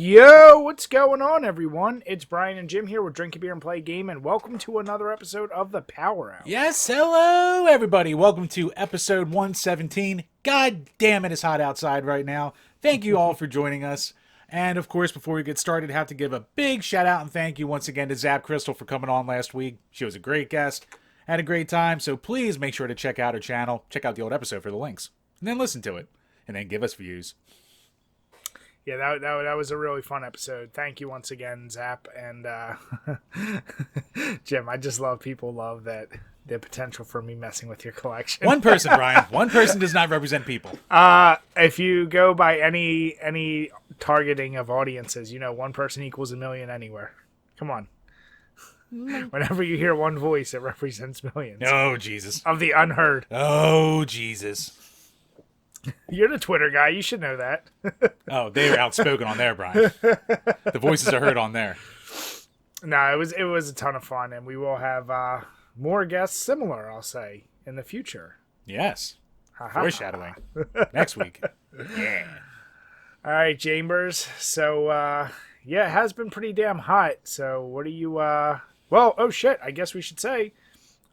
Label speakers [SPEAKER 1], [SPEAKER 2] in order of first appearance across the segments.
[SPEAKER 1] Yo, what's going on, everyone? It's Brian and Jim here with Drink a Beer and Play a Game, and welcome to another episode of the Power Hour.
[SPEAKER 2] Yes, hello, everybody. Welcome to episode 117. God damn it, it's hot outside right now. Thank you all for joining us. And, of course, before we get started, I have to give a big shout-out and thank you once again to Zap Crystal for coming on last week. She was a great guest, had a great time, so please make sure to check out her channel, check out the old episode for the links, and then listen to it, and then give us views.
[SPEAKER 1] Yeah, that was a really fun episode. Thank you once again, Zap. And Jim, I just love people love that the potential for me messing with your collection.
[SPEAKER 2] One person, Brian. One person does not represent people.
[SPEAKER 1] If you go by any targeting of audiences, you know, one person equals a million anywhere. Come on. Whenever you hear one voice, it represents millions.
[SPEAKER 2] Oh, Jesus.
[SPEAKER 1] Of the unheard.
[SPEAKER 2] Oh, Jesus.
[SPEAKER 1] You're the Twitter guy. You should know that.
[SPEAKER 2] Oh, they were outspoken on there, Brian. The voices are heard on there.
[SPEAKER 1] No, it was a ton of fun, and we will have more guests similar, I'll say, in the future.
[SPEAKER 2] Yes. Foreshadowing. Next week. Yeah.
[SPEAKER 1] All right, Chambers. So, yeah, it has been pretty damn hot. So, what do you, well, oh shit, I guess we should say,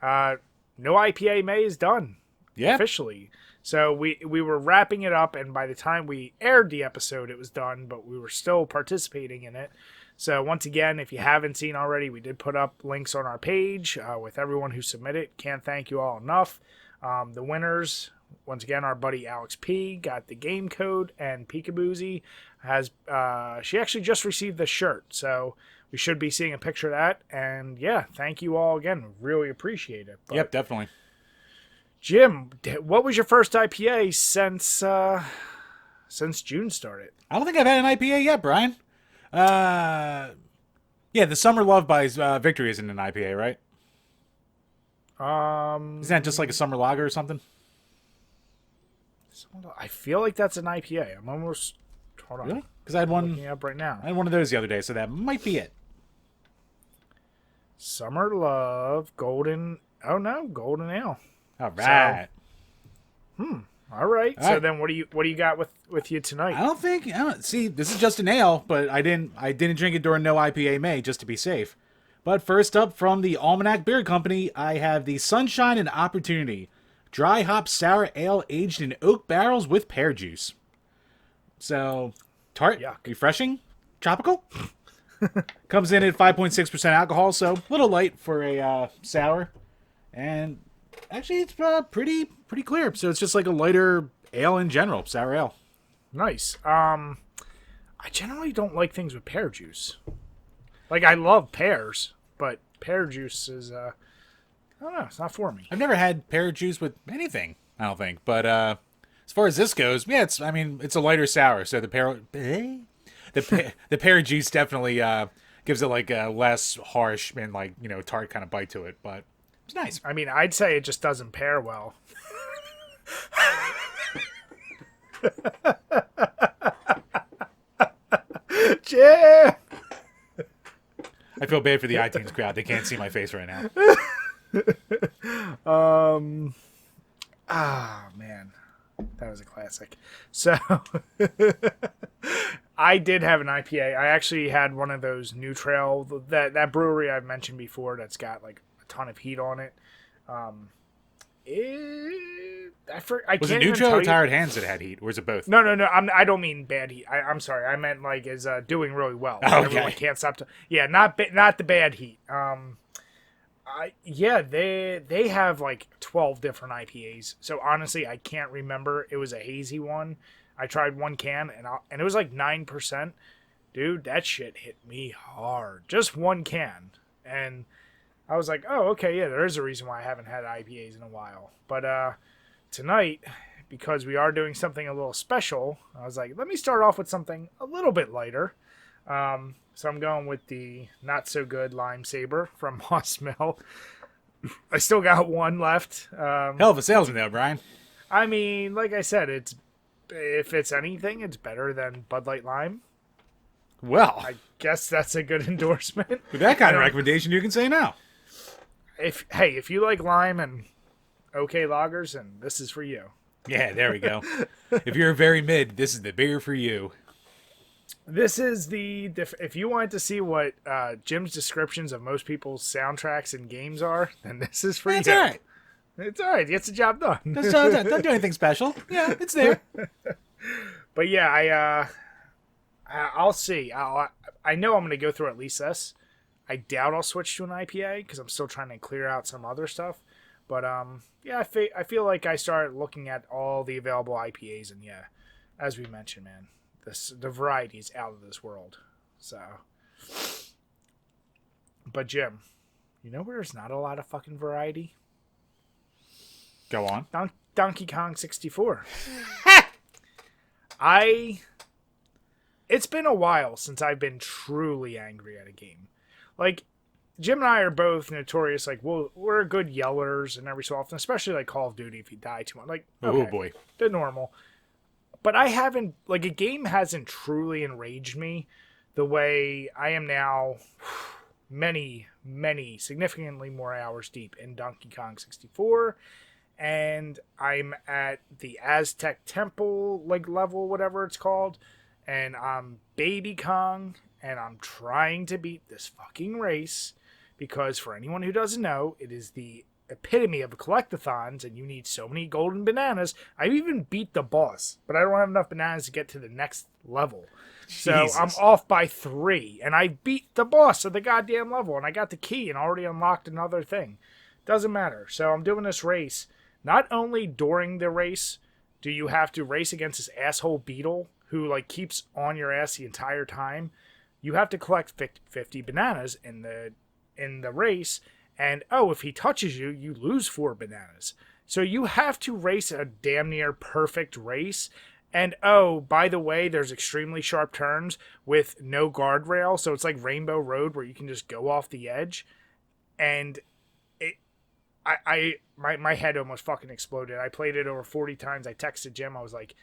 [SPEAKER 1] no IPA May is done.
[SPEAKER 2] Yeah.
[SPEAKER 1] Officially. So we were wrapping it up, and by the time we aired the episode, it was done, but we were still participating in it. So once again, if you haven't seen already, we did put up links on our page with everyone who submitted. Can't thank you all enough. The winners, once again, our buddy Alex P. got the game code, and Peekaboozy has, she actually just received the shirt. So we should be seeing a picture of that. And yeah, thank you all again. Really appreciate it.
[SPEAKER 2] Yep, definitely.
[SPEAKER 1] Jim, what was your first IPA since June started?
[SPEAKER 2] I don't think I've had an IPA yet, Brian. Yeah, the Summer Love by Victory isn't an IPA, right? Isn't that just like a summer lager or something?
[SPEAKER 1] I feel like that's an IPA. I'm almost... Hold on.
[SPEAKER 2] Really? Because I had one...
[SPEAKER 1] Looking up right now.
[SPEAKER 2] I had one of those the other day, so that might be it.
[SPEAKER 1] Summer Love, Golden... Oh, no, Golden Ale.
[SPEAKER 2] All right.
[SPEAKER 1] All right.
[SPEAKER 2] All
[SPEAKER 1] so
[SPEAKER 2] right.
[SPEAKER 1] then, what do you got with you tonight?
[SPEAKER 2] I don't see. This is just an ale, but I didn't drink it during No IPA May just to be safe. But first up from the Almanac Beer Company, I have the Sunshine and Opportunity dry hop sour ale aged in oak barrels with pear juice. So tart,
[SPEAKER 1] Yuck.
[SPEAKER 2] refreshing, tropical. Comes in at 5.6% alcohol, so a little light for a sour, and actually it's pretty clear. So it's just like a lighter ale in general, sour ale.
[SPEAKER 1] Nice. I generally don't like things with pear juice. Like, I love pears, but pear juice is, I don't know, it's not for me.
[SPEAKER 2] I've never had pear juice with anything, I don't think. But as far as this goes, yeah, it's a lighter sour. So the pear juice definitely gives it like a less harsh and like, you know, tart kind of bite to it. But it's nice.
[SPEAKER 1] I mean, I'd say it just doesn't pair well. Jim!
[SPEAKER 2] I feel bad for the iTunes crowd. They can't see my face right now.
[SPEAKER 1] Man, that was a classic. So, I did have an IPA. I actually had one of those New Trail, that brewery I've mentioned before that's got like a ton of heat on it.
[SPEAKER 2] Was it Neutral or Tired Hands that had heat, or was it both?
[SPEAKER 1] No. I don't mean bad heat. I'm sorry. I meant like is doing really well.
[SPEAKER 2] Okay.
[SPEAKER 1] Everyone can't stop. Not the bad heat. They have like 12 different IPAs. So honestly, I can't remember. It was a hazy one. I tried one can and it was like 9%. Dude, that shit hit me hard. Just one can, and I was like, oh, okay, yeah, there is a reason why I haven't had IPAs in a while. But tonight, because we are doing something a little special, I was like, let me start off with something a little bit lighter. So I'm going with the not-so-good Lime Saber from Moss Mill. I still got one left.
[SPEAKER 2] Hell of a salesman, though, Brian.
[SPEAKER 1] I mean, like I said, if it's anything, it's better than Bud Light Lime.
[SPEAKER 2] Well,
[SPEAKER 1] I guess that's a good endorsement.
[SPEAKER 2] With that kind of recommendation, you can say no.
[SPEAKER 1] If you like lime and okay lagers, and this is for you.
[SPEAKER 2] Yeah, there we go. If you're very mid, this is the beer for you.
[SPEAKER 1] This is if you wanted to see what Jim's descriptions of most people's soundtracks and games are, then this is for you.
[SPEAKER 2] That's all right.
[SPEAKER 1] It's all right. Gets the job done.
[SPEAKER 2] Don't do anything special. Yeah, it's there.
[SPEAKER 1] But yeah, I'll see. I know I'm going to go through at least this. I doubt I'll switch to an IPA because I'm still trying to clear out some other stuff. But yeah, I feel like I started looking at all the available IPAs, and yeah, as we mentioned, man, the variety is out of this world. So, but Jim, you know where there's not a lot of fucking variety?
[SPEAKER 2] Go on.
[SPEAKER 1] Donkey Kong 64. It's been a while since I've been truly angry at a game. Like, Jim and I are both notorious, like, we're good yellers and every so often, especially like Call of Duty if you die too much. Like, okay,
[SPEAKER 2] oh boy.
[SPEAKER 1] the normal. But I haven't, like, a game hasn't truly enraged me the way I am now many, significantly more hours deep in Donkey Kong 64. And I'm at the Aztec Temple, like, level, whatever it's called. And I'm Baby Kong, and I'm trying to beat this fucking race. Because for anyone who doesn't know, it is the epitome of collectathons, and you need so many golden bananas. I even beat the boss, but I don't have enough bananas to get to the next level. So
[SPEAKER 2] Jesus.
[SPEAKER 1] I'm off by 3, and I beat the boss of the goddamn level, and I got the key and already unlocked another thing. Doesn't matter. So I'm doing this race. Not only during the race do you have to race against this asshole beetle who like keeps on your ass the entire time, you have to collect 50 bananas in the race, and if he touches you, you lose 4 bananas. So you have to race a damn near perfect race. And by the way, there's extremely sharp turns with no guardrail, so it's like Rainbow Road where you can just go off the edge. And my head almost fucking exploded. I played it over 40 times. I texted Jim. I was like,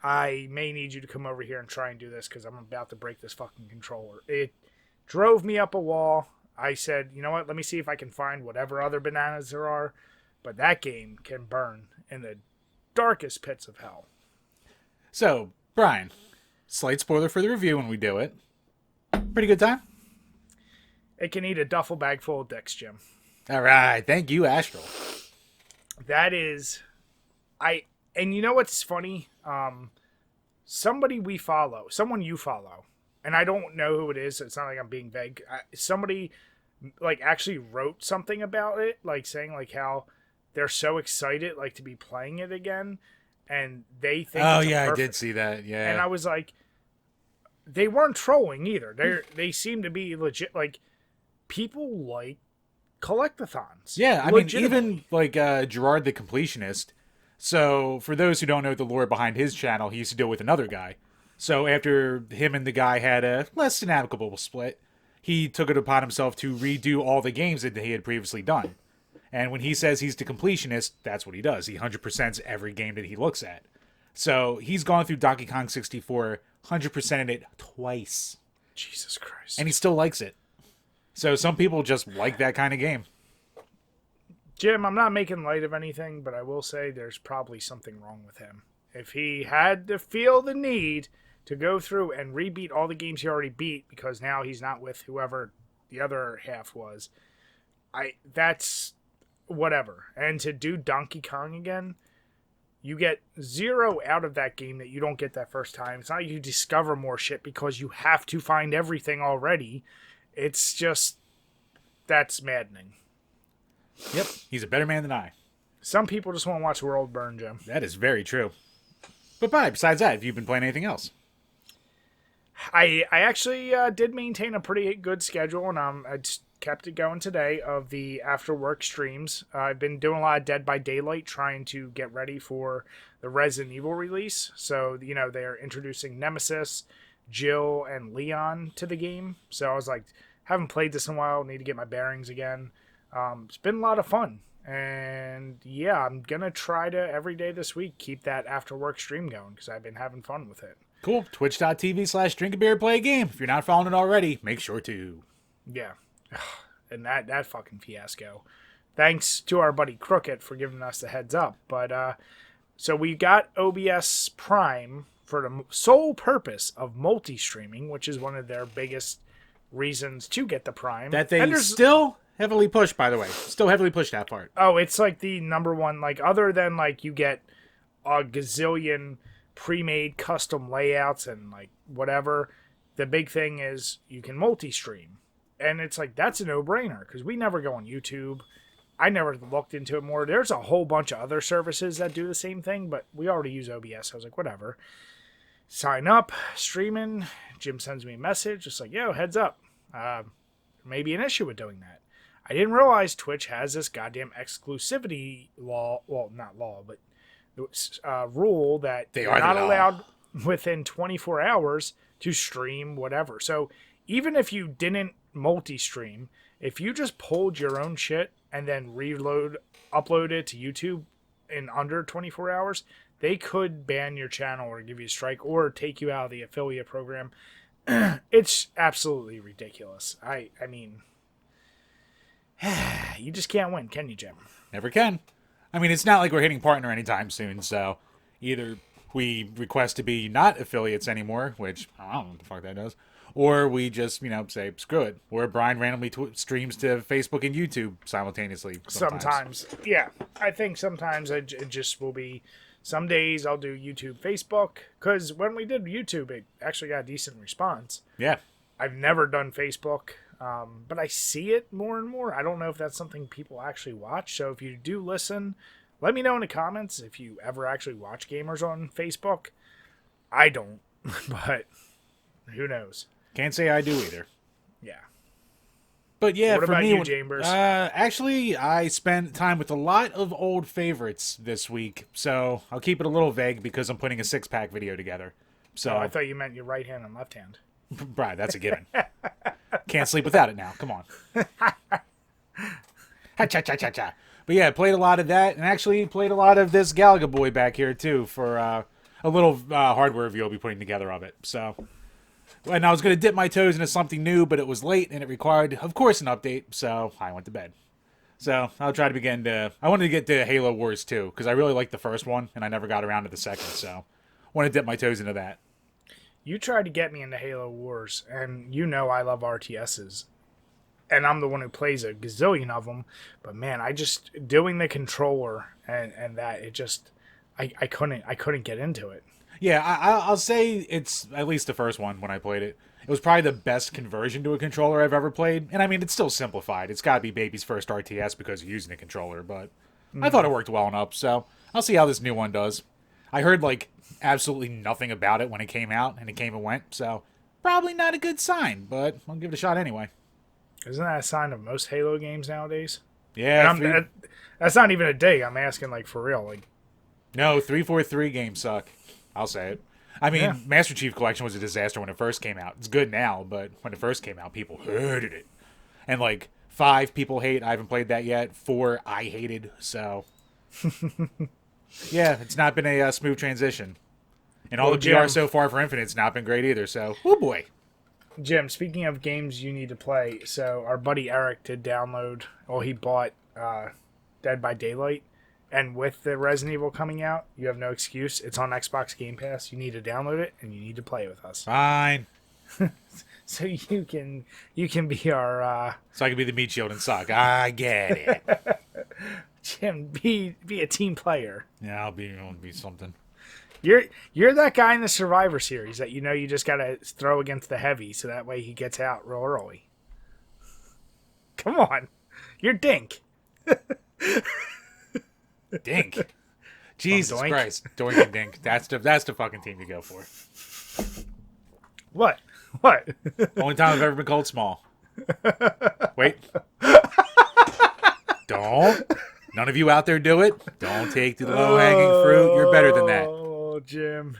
[SPEAKER 1] I may need you to come over here and try and do this because I'm about to break this fucking controller. It drove me up a wall. I said, you know what? Let me see if I can find whatever other bananas there are. But that game can burn in the darkest pits of hell.
[SPEAKER 2] So, Brian, slight spoiler for the review when we do it. Pretty good time?
[SPEAKER 1] It can eat a duffel bag full of dicks, Jim.
[SPEAKER 2] All right. Thank you, Astral.
[SPEAKER 1] That is... And you know what's funny? Someone you follow, and I don't know who it is, so it's not like I'm being vague. Somebody like actually wrote something about it, like saying like how they're so excited like to be playing it again, and they think
[SPEAKER 2] I did see that. Yeah.
[SPEAKER 1] And I was like, they weren't trolling either. They seem to be legit. Like, people like collectathons.
[SPEAKER 2] Yeah, I mean, even like Gerard the Completionist. So, for those who don't know the lore behind his channel, he used to deal with another guy. So, after him and the guy had a less than amicable split, he took it upon himself to redo all the games that he had previously done. And when he says he's the completionist, that's what he does. He 100%s every game that he looks at. So, he's gone through Donkey Kong 64, 100%ed it twice.
[SPEAKER 1] Jesus Christ.
[SPEAKER 2] And he still likes it. So, some people just like that kind of game.
[SPEAKER 1] Jim, I'm not making light of anything, but I will say there's probably something wrong with him. If he had to feel the need to go through and rebeat all the games he already beat because now he's not with whoever the other half was, that's whatever. And to do Donkey Kong again, you get 0 out of that game that you don't get that first time. It's not like you discover more shit because you have to find everything already. It's just, that's maddening.
[SPEAKER 2] Yep, he's a better man than I.
[SPEAKER 1] Some people just want to watch the world burn, Jim.
[SPEAKER 2] That is very true. But besides that, have you been playing anything else?
[SPEAKER 1] I actually did maintain a pretty good schedule, and I just kept it going today of the after work streams. I've been doing a lot of Dead by Daylight, trying to get ready for the Resident Evil release. So, they're introducing Nemesis, Jill, and Leon to the game. So I was like, haven't played this in a while, need to get my bearings again. It's been a lot of fun, and yeah, I'm gonna try to every day this week keep that after work stream going because I've been having fun with it.
[SPEAKER 2] Cool. Twitch.tv/DrinkABeerandPlayAGame. If you're not following it already, make sure to.
[SPEAKER 1] Yeah, and that fucking fiasco. Thanks to our buddy Crooked for giving us the heads up. But so we got OBS Prime for the sole purpose of multi-streaming, which is one of their biggest reasons to get the Prime.
[SPEAKER 2] That they still heavily push, by the way. Still heavily push that part.
[SPEAKER 1] Oh, it's like the number one, like other than like you get a gazillion pre-made custom layouts and like whatever, the big thing is you can multi-stream. And it's like, that's a no-brainer because we never go on YouTube. I never looked into it more. There's a whole bunch of other services that do the same thing, but we already use OBS. So I was like, whatever. Sign up, streaming. Jim sends me a message. Just like, yo, heads up. Maybe an issue with doing that. I didn't realize Twitch has this goddamn exclusivity law. Well, not law, but rule that
[SPEAKER 2] they
[SPEAKER 1] are not allowed within 24 hours to stream whatever. So even if you didn't multi-stream, if you just pulled your own shit and then upload it to YouTube in under 24 hours, they could ban your channel or give you a strike or take you out of the affiliate program. It's absolutely ridiculous. I mean, you just can't win, can you, Jim?
[SPEAKER 2] Never can. I mean, it's not like we're hitting partner anytime soon, so either we request to be not affiliates anymore, which I don't know what the fuck that does, or we just, say, screw it. Or Brian randomly streams to Facebook and YouTube simultaneously.
[SPEAKER 1] Sometimes. Yeah. I think sometimes it just will be, some days I'll do YouTube, Facebook, because when we did YouTube, it actually got a decent response.
[SPEAKER 2] Yeah.
[SPEAKER 1] I've never done Facebook, but I see it more and more. I don't know if that's something people actually watch, so if you do listen, let me know in the comments if you ever actually watch gamers on Facebook. I don't, but who knows?
[SPEAKER 2] Can't say I do either.
[SPEAKER 1] Yeah.
[SPEAKER 2] But yeah,
[SPEAKER 1] what
[SPEAKER 2] for
[SPEAKER 1] about
[SPEAKER 2] me,
[SPEAKER 1] you, Chambers?
[SPEAKER 2] Actually, I spent time with a lot of old favorites this week, so I'll keep it a little vague because I'm putting a 6-pack video together. So
[SPEAKER 1] I thought you meant your right hand and left hand.
[SPEAKER 2] Right, that's a given. Can't sleep without it now. Come on. Ha-cha-cha-cha-cha. But yeah, played a lot of that, and actually played a lot of this Galaga Boy back here, too, for a little hardware review I'll be putting together of it. So, and I was going to dip my toes into something new, but it was late, and it required, of course, an update, so I went to bed. So, I'll try to I wanted to get to Halo Wars, too, because I really liked the first one, and I never got around to the second, so I want to dip my toes into that.
[SPEAKER 1] You tried to get me into Halo Wars, and you know I love RTSs. And I'm the one who plays a gazillion of them. But man, I just, doing the controller and that, it just, I couldn't get into it.
[SPEAKER 2] Yeah, I'll say it's, at least the first one when I played it, it was probably the best conversion to a controller I've ever played. And I mean, it's still simplified. It's got to be baby's first RTS because you're using a controller. But I thought it worked well enough, so I'll see how this new one does. I heard, absolutely nothing about it when it came out, and it came and went, so probably not a good sign, but I'll give it a shot anyway.
[SPEAKER 1] Isn't that a sign of most Halo games nowadays?
[SPEAKER 2] Yeah.
[SPEAKER 1] That's not even a dig. I'm asking, for real.
[SPEAKER 2] No, 343 games suck. I'll say it. I mean, yeah. Master Chief Collection was a disaster when it first came out. It's good now, but when it first came out, people hated it. And, 5 people hate. I haven't played that yet. 4 I hated, so... Yeah, it's not been a smooth transition. And all the PR so far for Infinite's not been great either, so, oh boy.
[SPEAKER 1] Jim, speaking of games you need to play, so our buddy Eric did download, he bought Dead by Daylight, and with the Resident Evil coming out, you have no excuse. It's on Xbox Game Pass. You need to download it, and you need to play with us.
[SPEAKER 2] Fine.
[SPEAKER 1] So you can be our...
[SPEAKER 2] So I can be the meat shield and suck. I get it.
[SPEAKER 1] Jim, be a team player.
[SPEAKER 2] Yeah, I'll be something.
[SPEAKER 1] You're that guy in the Survivor Series that you just gotta throw against the heavy so that way he gets out real early. Come on, you're Dink.
[SPEAKER 2] Dink. Jesus Christ, Doink and Dink. That's the fucking team to go for.
[SPEAKER 1] What?
[SPEAKER 2] Only time I've ever been called small. Wait. Don't. None of you out there do it. Don't take the low-hanging fruit. You're better than that.
[SPEAKER 1] Oh, Jim.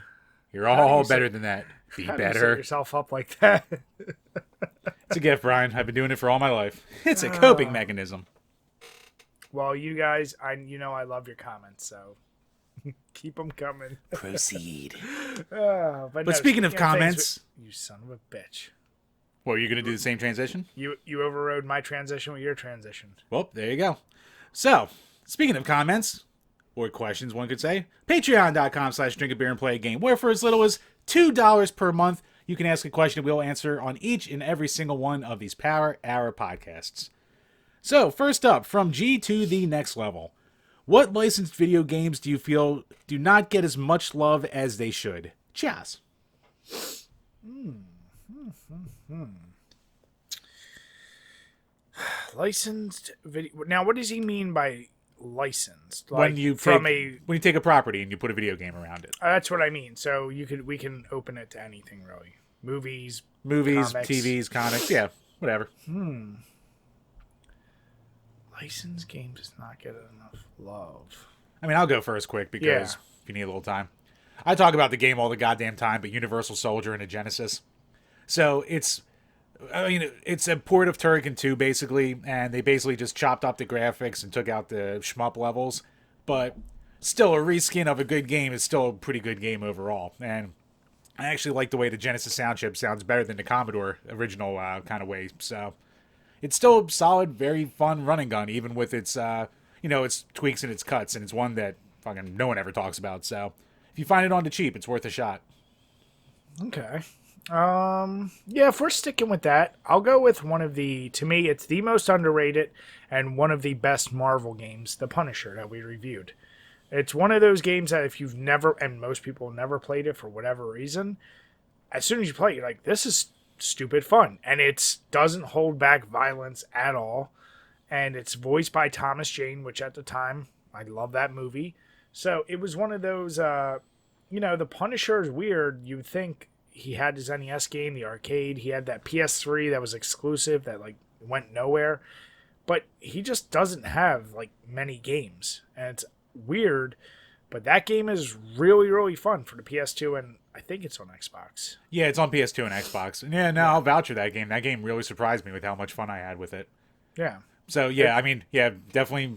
[SPEAKER 2] You're all better than that. Be better. You set
[SPEAKER 1] yourself up like that.
[SPEAKER 2] It's a gift, Brian. I've been doing it for all my life. It's a coping mechanism.
[SPEAKER 1] Well, you guys, I love your comments, so keep them coming.
[SPEAKER 2] Proceed.
[SPEAKER 1] But
[SPEAKER 2] speaking of comments...
[SPEAKER 1] You son of a bitch.
[SPEAKER 2] Well, are you going to do the same transition?
[SPEAKER 1] You overrode my transition with your transition.
[SPEAKER 2] Well, there you go. So, speaking of comments, or questions, one could say, patreon.com/DrinkABeerandPlayAGame, where for as little as $2 per month, you can ask a question we'll answer on each and every single one of these Power Hour podcasts. So, first up, from G to the next level. What licensed video games do you feel do not get as much love as they should? Chaz.
[SPEAKER 1] Licensed video. Now, what does he mean by licensed? Like
[SPEAKER 2] When you take a property and you put a video game around it.
[SPEAKER 1] That's what I mean. So we can open it to anything really. Movies, comics.
[SPEAKER 2] TVs, comics, yeah, whatever.
[SPEAKER 1] Licensed game does not get enough love.
[SPEAKER 2] I mean, I'll go first quick because if you need a little time. I talk about the game all the goddamn time, but Universal Soldier and a Genesis. So it's a port of Turrican 2, basically, and they basically just chopped up the graphics and took out the shmup levels. But still, a reskin of a good game is still a pretty good game overall. And I actually like the way the Genesis sound chip sounds better than the Commodore original kind of way. So it's still a solid, very fun running gun, even with its its tweaks and its cuts, and it's one that fucking no one ever talks about. So if you find it on the cheap, it's worth a shot.
[SPEAKER 1] Okay. If we're sticking with that, I'll go with to me, it's the most underrated and one of the best Marvel games, The Punisher, that we reviewed. It's one of those games that if you've never, and most people never played it for whatever reason, as soon as you play it, you're like, this is stupid fun. And it doesn't hold back violence at all. And it's voiced by Thomas Jane, which at the time, I love that movie. So it was one of those, The Punisher is weird. You'd think he had his NES game, the arcade. He had that PS3 that was exclusive that went nowhere. But he just doesn't have many games. And it's weird. But that game is really, really fun for the PS2, and I think it's on Xbox.
[SPEAKER 2] Yeah, it's on PS2 and Xbox. And I'll vouch for that game. That game really surprised me with how much fun I had with it.
[SPEAKER 1] Yeah.
[SPEAKER 2] So, definitely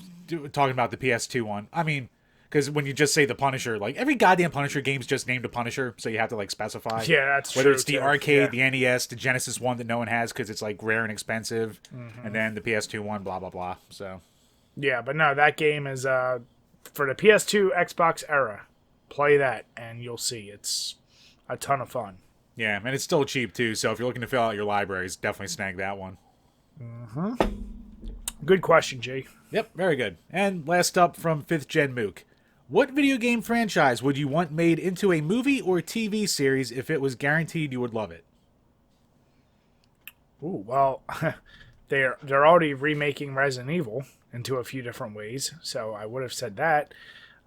[SPEAKER 2] talking about the PS2 one. I mean, because when you just say the Punisher, every goddamn Punisher game's just named a Punisher, so you have to specify.
[SPEAKER 1] Yeah, that's
[SPEAKER 2] whether
[SPEAKER 1] true.
[SPEAKER 2] Whether it's the arcade, the NES, the Genesis one that no one has because it's rare and expensive, and then the PS2 one, blah blah blah. So.
[SPEAKER 1] Yeah, but no, that game is for the PS2 Xbox era. Play that, and you'll see it's a ton of fun.
[SPEAKER 2] Yeah, and it's still cheap too. So if you're looking to fill out your libraries, definitely snag that one.
[SPEAKER 1] Good question, Jay.
[SPEAKER 2] Yep, very good. And last up from 5th Gen Mook. What video game franchise would you want made into a movie or TV series if it was guaranteed you would love it?
[SPEAKER 1] Ooh, well, they're already remaking Resident Evil into a few different ways, so I would have said that.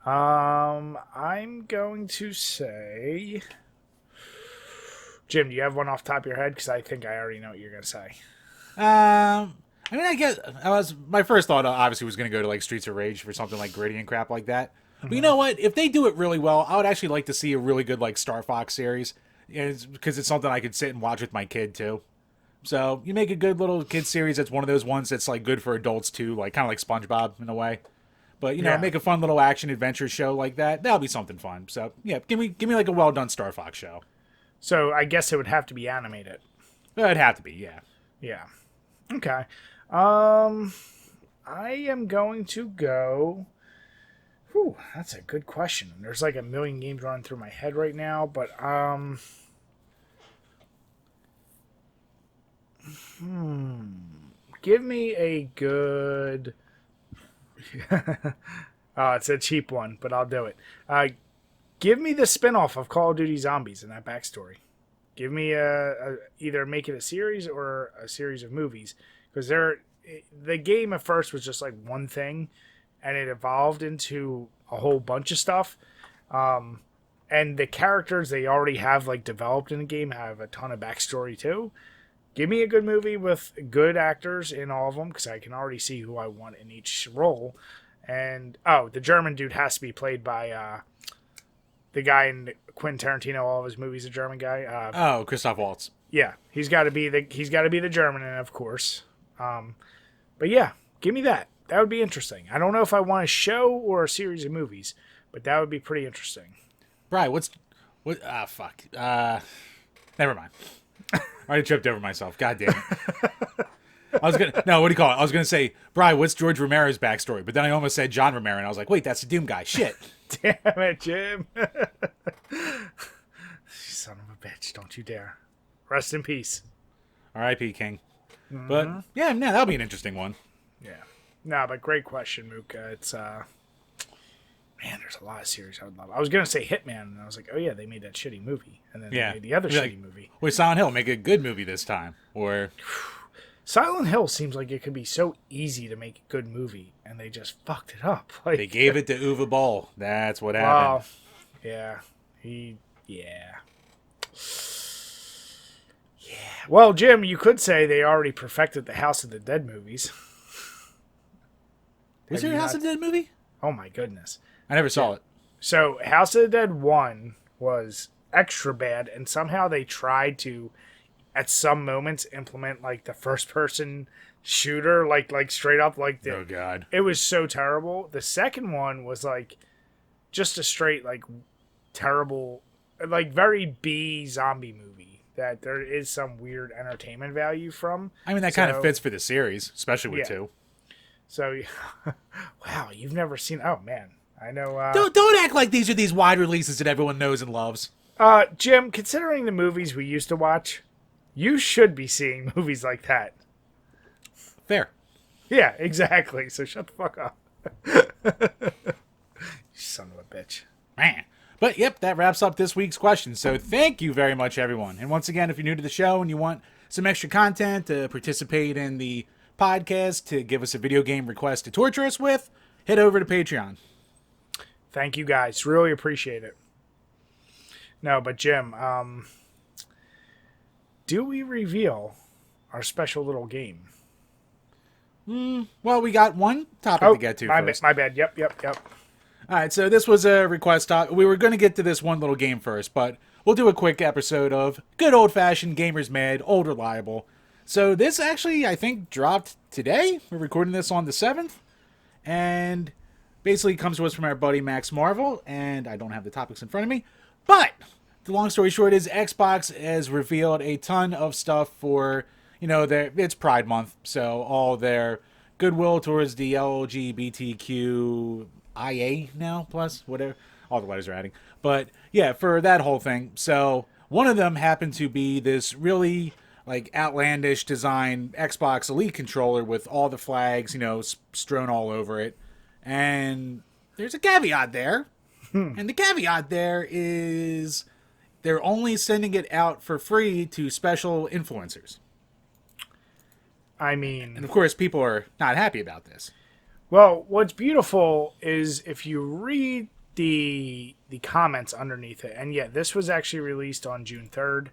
[SPEAKER 1] I'm going to say... Jim, do you have one off the top of your head? Because I think I already know what you're going to say.
[SPEAKER 2] I mean, I guess my first thought obviously was going to go to Streets of Rage for something gritty and crap like that. But you know what? If they do it really well, I would actually like to see a really good Star Fox series, because it's something I could sit and watch with my kid too. So you make a good little kid series that's one of those ones that's good for adults too, kind of like SpongeBob in a way. But make a fun little action adventure show like that. That'll be something fun. So yeah, give me a well done Star Fox show.
[SPEAKER 1] So I guess it would have to be animated.
[SPEAKER 2] It'd have to be, yeah.
[SPEAKER 1] Yeah. Okay. I am going to go... Whew, that's a good question. There's a million games running through my head right now, but give me a good... it's a cheap one, but I'll do it. Give me the spinoff of Call of Duty Zombies and that backstory. Give me either make it a series or a series of movies, because the game at first was just one thing, and it evolved into a whole bunch of stuff. And the characters they already have developed in the game have a ton of backstory too. Give me a good movie with good actors in all of them, because I can already see who I want in each role. And the German dude has to be played by the guy in Quentin Tarantino. All of his movies, a German guy.
[SPEAKER 2] Christoph Waltz.
[SPEAKER 1] Yeah, he's got to be the German, of course. But yeah, give me that. That would be interesting. I don't know if I want a show or a series of movies, but that would be pretty interesting.
[SPEAKER 2] Right, fuck. Never mind. I already tripped over myself. God damn it. I was gonna no, what do you call it? I was gonna say, Bri, what's George Romero's backstory? But then I almost said John Romero, and I was like, wait, that's the Doom guy. Shit.
[SPEAKER 1] Damn it, Jim. Son of a bitch! Don't you dare. Rest in peace.
[SPEAKER 2] R.I.P. King. But yeah, no, that'll be an interesting one.
[SPEAKER 1] Yeah. No, but great question, Mooka. It's man, there's a lot of series I would love. I was gonna say Hitman, and I was like, oh yeah, they made that shitty movie, and then they made the other shitty movie.
[SPEAKER 2] Wait, Silent Hill, make a good movie this time, or
[SPEAKER 1] Silent Hill seems like it could be so easy to make a good movie, and they just fucked it up. Like,
[SPEAKER 2] they gave it to Uwe Boll. That's what happened.
[SPEAKER 1] Yeah. Yeah. Well, Jim, you could say they already perfected the House of the Dead movies.
[SPEAKER 2] Was there a House of the Dead movie?
[SPEAKER 1] Oh my goodness.
[SPEAKER 2] I never saw it.
[SPEAKER 1] So, House of the Dead 1 was extra bad, and somehow they tried to, at some moments, implement, like, the first-person shooter, like straight up, like...
[SPEAKER 2] Oh, God.
[SPEAKER 1] It was so terrible. The second one was, like, just a straight, like, terrible, like, very B zombie movie that there is some weird entertainment value from.
[SPEAKER 2] I mean, that kind of fits for the series, especially with 2.
[SPEAKER 1] So, wow, you've never seen... Oh, man. I know...
[SPEAKER 2] Don't act like these are these wide releases that everyone knows and loves.
[SPEAKER 1] Jim, considering the movies we used to watch, you should be seeing movies like that.
[SPEAKER 2] Fair.
[SPEAKER 1] Yeah, exactly. So shut the fuck up. You son of a bitch.
[SPEAKER 2] Man. But, yep, that wraps up this week's question. So thank you very much, everyone. And once again, if you're new to the show and you want some extra content to participate in the podcast, to give us a video game request to torture us with, head over to Patreon.
[SPEAKER 1] Thank you, guys. Really appreciate it. No, but Jim, do we reveal our special little game?
[SPEAKER 2] Well, we got one topic to get to first.
[SPEAKER 1] My bad. Yep.
[SPEAKER 2] All right, so this was a request. We were going to get to this one little game first, but we'll do a quick episode of good old-fashioned Gamers Mad, old reliable. So this actually, I think, dropped today. We're recording this on the 7th, and basically comes to us from our buddy Max Marvel, and I don't have the topics in front of me, but the long story short is Xbox has revealed a ton of stuff for, it's Pride Month, so all their goodwill towards the LGBTQ IA now, plus whatever, all the letters are adding. But yeah, for that whole thing. So one of them happened to be this really like outlandish design Xbox Elite controller with all the flags, strewn all over it. And there's a caveat there. And the caveat there is they're only sending it out for free to special influencers.
[SPEAKER 1] I mean...
[SPEAKER 2] And of course, people are not happy about this.
[SPEAKER 1] Well, what's beautiful is if you read the comments underneath it, and yeah, this was actually released on June 3rd,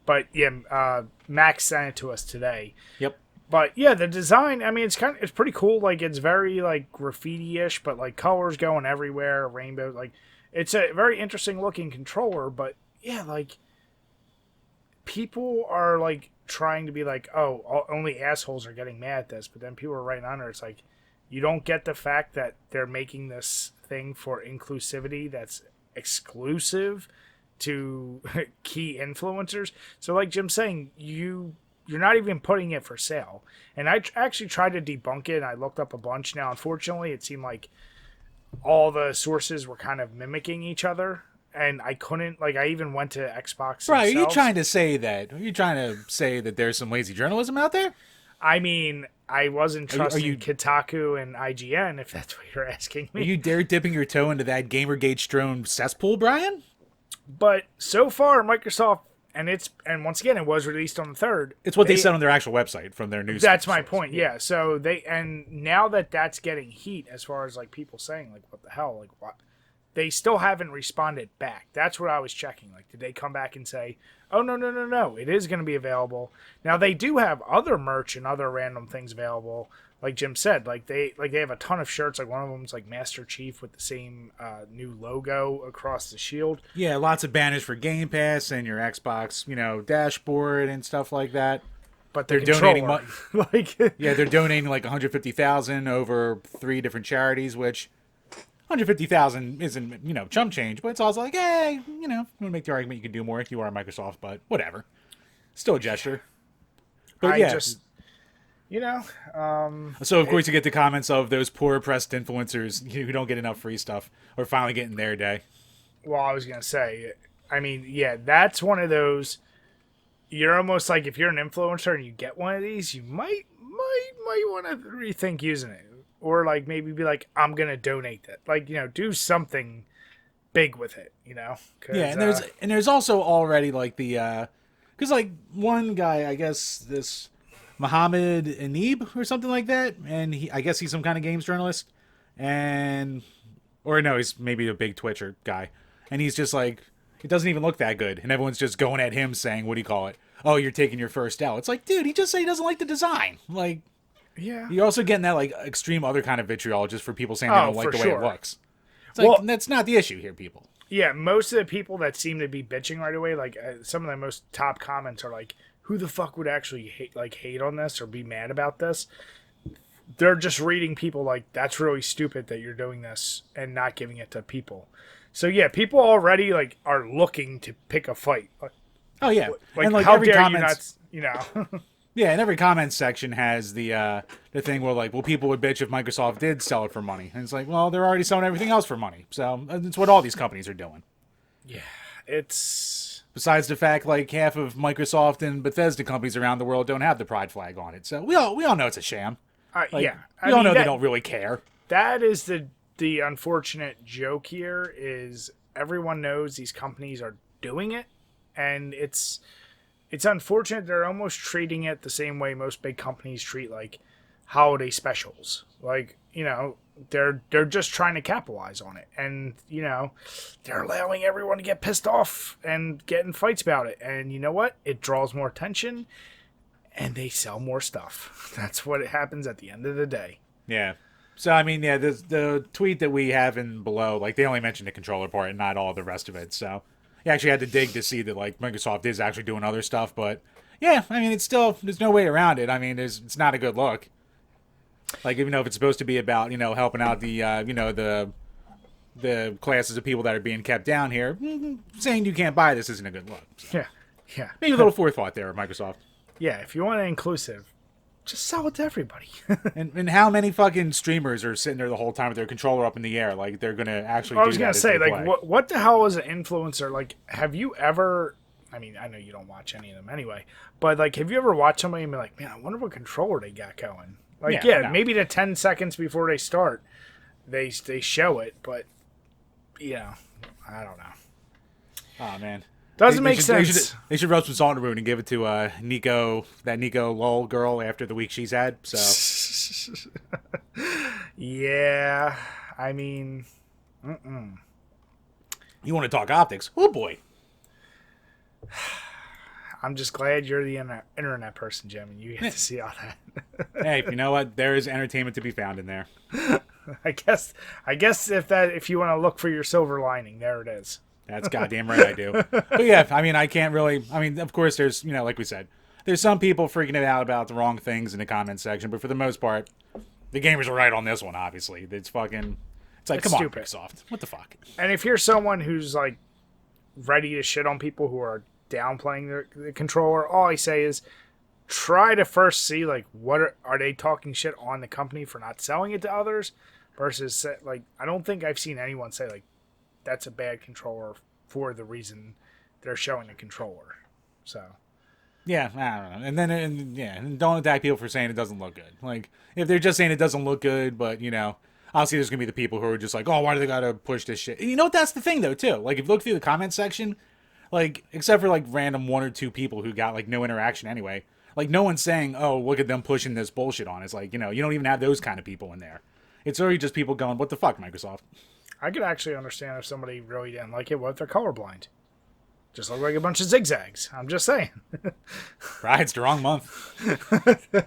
[SPEAKER 1] but yeah, Max sent it to us today.
[SPEAKER 2] Yep.
[SPEAKER 1] But yeah, the design, I mean, it's pretty cool. Like, it's very like graffiti-ish, but like colors going everywhere, rainbow. Like, it's a very interesting looking controller. But yeah, like people are like trying to be like, oh, only assholes are getting mad at this. But then people are writing under. It's like, you don't get the fact that they're making this thing for inclusivity that's exclusive to key influencers. So like Jim's saying, you're not even putting it for sale. And I actually tried to debunk it, and I looked up a bunch. Now, unfortunately, it seemed like all the sources were kind of mimicking each other, and I couldn't, like, I even went to Xbox
[SPEAKER 2] Right,
[SPEAKER 1] themselves.
[SPEAKER 2] are you trying to say that? Are you trying to say that there's some lazy journalism out there?
[SPEAKER 1] I mean, I wasn't trusting Kotaku and IGN, if that's what you're asking me.
[SPEAKER 2] Are you dare dipping your toe into that Gamergate-strewn cesspool, Brian?
[SPEAKER 1] But so far, Microsoft, and once again, it was released on the 3rd.
[SPEAKER 2] It's what they said on their actual website from their news.
[SPEAKER 1] That's my point, yeah. So and now that's getting heat as far as like people saying like, what the hell, like what? They still haven't responded back. That's what I was checking. Like, did they come back and say, oh, no, it is going to be available. Now, they do have other merch and other random things available. Like Jim said, like they have a ton of shirts. Like one of them is like Master Chief with the same new logo across the shield.
[SPEAKER 2] Yeah, lots of banners for Game Pass and your Xbox, dashboard and stuff like that.
[SPEAKER 1] But
[SPEAKER 2] they're donating they're donating like $150,000 over 3 different charities, which $150,000 isn't, chump change, but it's also like, hey, you want to make the argument you can do more if you are Microsoft, but whatever. Still a gesture. But
[SPEAKER 1] You know,
[SPEAKER 2] So of course you get the comments of those poor oppressed influencers who don't get enough free stuff or finally getting their day.
[SPEAKER 1] well, I was gonna say, I mean, yeah, that's one of those. You're almost like if you're an influencer and you get one of these, you might want to rethink using it, or like maybe be like, I'm gonna donate that, like do something big with it, 'Cause,
[SPEAKER 2] Yeah, and there's also already like the because like one guy, I guess this Mohammed Anib or something like that, and I guess he's some kind of games journalist, and or no, he's maybe a big Twitcher guy, and he's just like it doesn't even look that good, and everyone's just going at him saying, what do you call it? Oh, you're taking your first L. It's like, dude, he just said he doesn't like the design. Like,
[SPEAKER 1] yeah,
[SPEAKER 2] you're also getting that like extreme other kind of vitriol just for people saying they don't like the way it looks. It's like, that's not the issue here, people.
[SPEAKER 1] Yeah, most of the people that seem to be bitching right away, like some of the most top comments are like, "Who the fuck would actually hate on this or be mad about this?" They're just reading people like, "That's really stupid that you're doing this and not giving it to people." So yeah, people already like are looking to pick a fight.
[SPEAKER 2] Oh yeah,
[SPEAKER 1] Like,
[SPEAKER 2] and like
[SPEAKER 1] how
[SPEAKER 2] every
[SPEAKER 1] dare
[SPEAKER 2] comments,
[SPEAKER 1] you not?
[SPEAKER 2] yeah, and every comment section has the thing where like, well, people would bitch if Microsoft did sell it for money, and it's like, well, they're already selling everything else for money, so it's what all these companies are doing.
[SPEAKER 1] Yeah, it's
[SPEAKER 2] besides the fact like half of Microsoft and Bethesda companies around the world don't have the pride flag on it, so we all know it's a sham. Like,
[SPEAKER 1] yeah,
[SPEAKER 2] we all know they don't really care.
[SPEAKER 1] That is the unfortunate joke here is everyone knows these companies are doing it, and it's unfortunate they're almost treating it the same way most big companies treat like holiday specials. Like, they're just trying to capitalize on it, and they're allowing everyone to get pissed off and get in fights about it, and you know what? It draws more attention and they sell more stuff. That's what it happens at the end of the day.
[SPEAKER 2] Yeah. So, I mean, yeah, the tweet that we have in below, like, they only mentioned the controller part and not all the rest of it. So, you actually had to dig to see that, like, Microsoft is actually doing other stuff. But, yeah, I mean, it's still, there's no way around it. I mean, it's not a good look. Like, even though if it's supposed to be about, helping out the, the classes of people that are being kept down here, saying you can't buy this isn't a good look. So.
[SPEAKER 1] Yeah. Yeah.
[SPEAKER 2] Maybe a little forethought there, Microsoft.
[SPEAKER 1] Yeah, if you want it inclusive, just sell it to everybody.
[SPEAKER 2] and how many fucking streamers are sitting there the whole time with their controller up in the air, like they're gonna actually? I was gonna say,
[SPEAKER 1] like, what the hell is an influencer? Like, have you ever? I mean, I know you don't watch any of them anyway, but like, have you ever watched somebody and be like, man, I wonder what controller they got going? Like, no. Maybe the 10 seconds before they start, they show it, but I don't know.
[SPEAKER 2] Oh man.
[SPEAKER 1] Doesn't make sense.
[SPEAKER 2] They should rub some salt in the wound and give it to Nico Lol girl after the week she's had. So,
[SPEAKER 1] yeah, I mean,
[SPEAKER 2] you want to talk optics? Oh boy.
[SPEAKER 1] I'm just glad you're the internet person, Jim, and you get to see all that.
[SPEAKER 2] Hey, you know what? There is entertainment to be found in there.
[SPEAKER 1] I guess if you want to look for your silver lining, there it is.
[SPEAKER 2] That's goddamn right I do. But yeah, I mean, I can't really... I mean, of course, there's, like we said, there's some people freaking it out about the wrong things in the comment section, but for the most part, the gamers are right on this one, obviously. It's fucking... It's like, come on, Microsoft. What the fuck?
[SPEAKER 1] And if you're someone who's, like, ready to shit on people who are downplaying the controller, all I say is try to first see, like, what are they talking shit on the company for not selling it to others versus, like, I don't think I've seen anyone say, like, that's a bad controller for the reason they're showing a controller. So,
[SPEAKER 2] yeah, I don't know. And don't attack people for saying it doesn't look good. Like, if they're just saying it doesn't look good, but, obviously there's going to be the people who are just like, oh, why do they got to push this shit? And that's the thing, though, too. Like, if you look through the comment section, like, except for, like, random one or two people who got, like, no interaction anyway, like, no one's saying, oh, look at them pushing this bullshit on. It's like, you don't even have those kind of people in there. It's already just people going, what the fuck, Microsoft?
[SPEAKER 1] I could actually understand if somebody really didn't like it. What if they're colorblind? Just look like a bunch of zigzags. I'm just saying.
[SPEAKER 2] Right, it's the wrong month.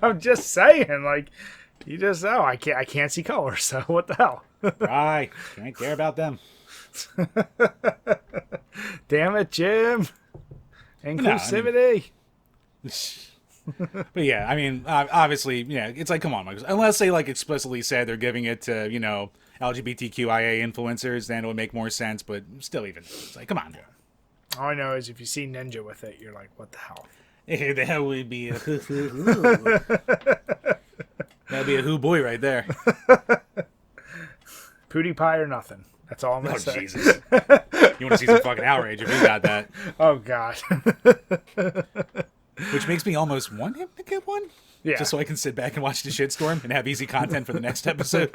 [SPEAKER 1] I'm just saying, like, you just know I can't see color, so what the hell?
[SPEAKER 2] Right, can't care about them.
[SPEAKER 1] Damn it, Jim. Inclusivity.
[SPEAKER 2] But yeah, I mean, obviously, yeah, it's like, come on, Microsoft. Unless they like explicitly said they're giving it to, LGBTQIA influencers, then it would make more sense. But still, even it's like, come on.
[SPEAKER 1] All I know is if you see Ninja with it, you're like, what the hell?
[SPEAKER 2] That would be a that'd be a who boy right there.
[SPEAKER 1] Pootie pie or nothing. That's all I'm gonna say.
[SPEAKER 2] Jesus. You want to see some fucking outrage if you got that.
[SPEAKER 1] Oh God.
[SPEAKER 2] Which makes me almost want him to get one.
[SPEAKER 1] Yeah.
[SPEAKER 2] Just so I can sit back and watch the shitstorm and have easy content for the next episode.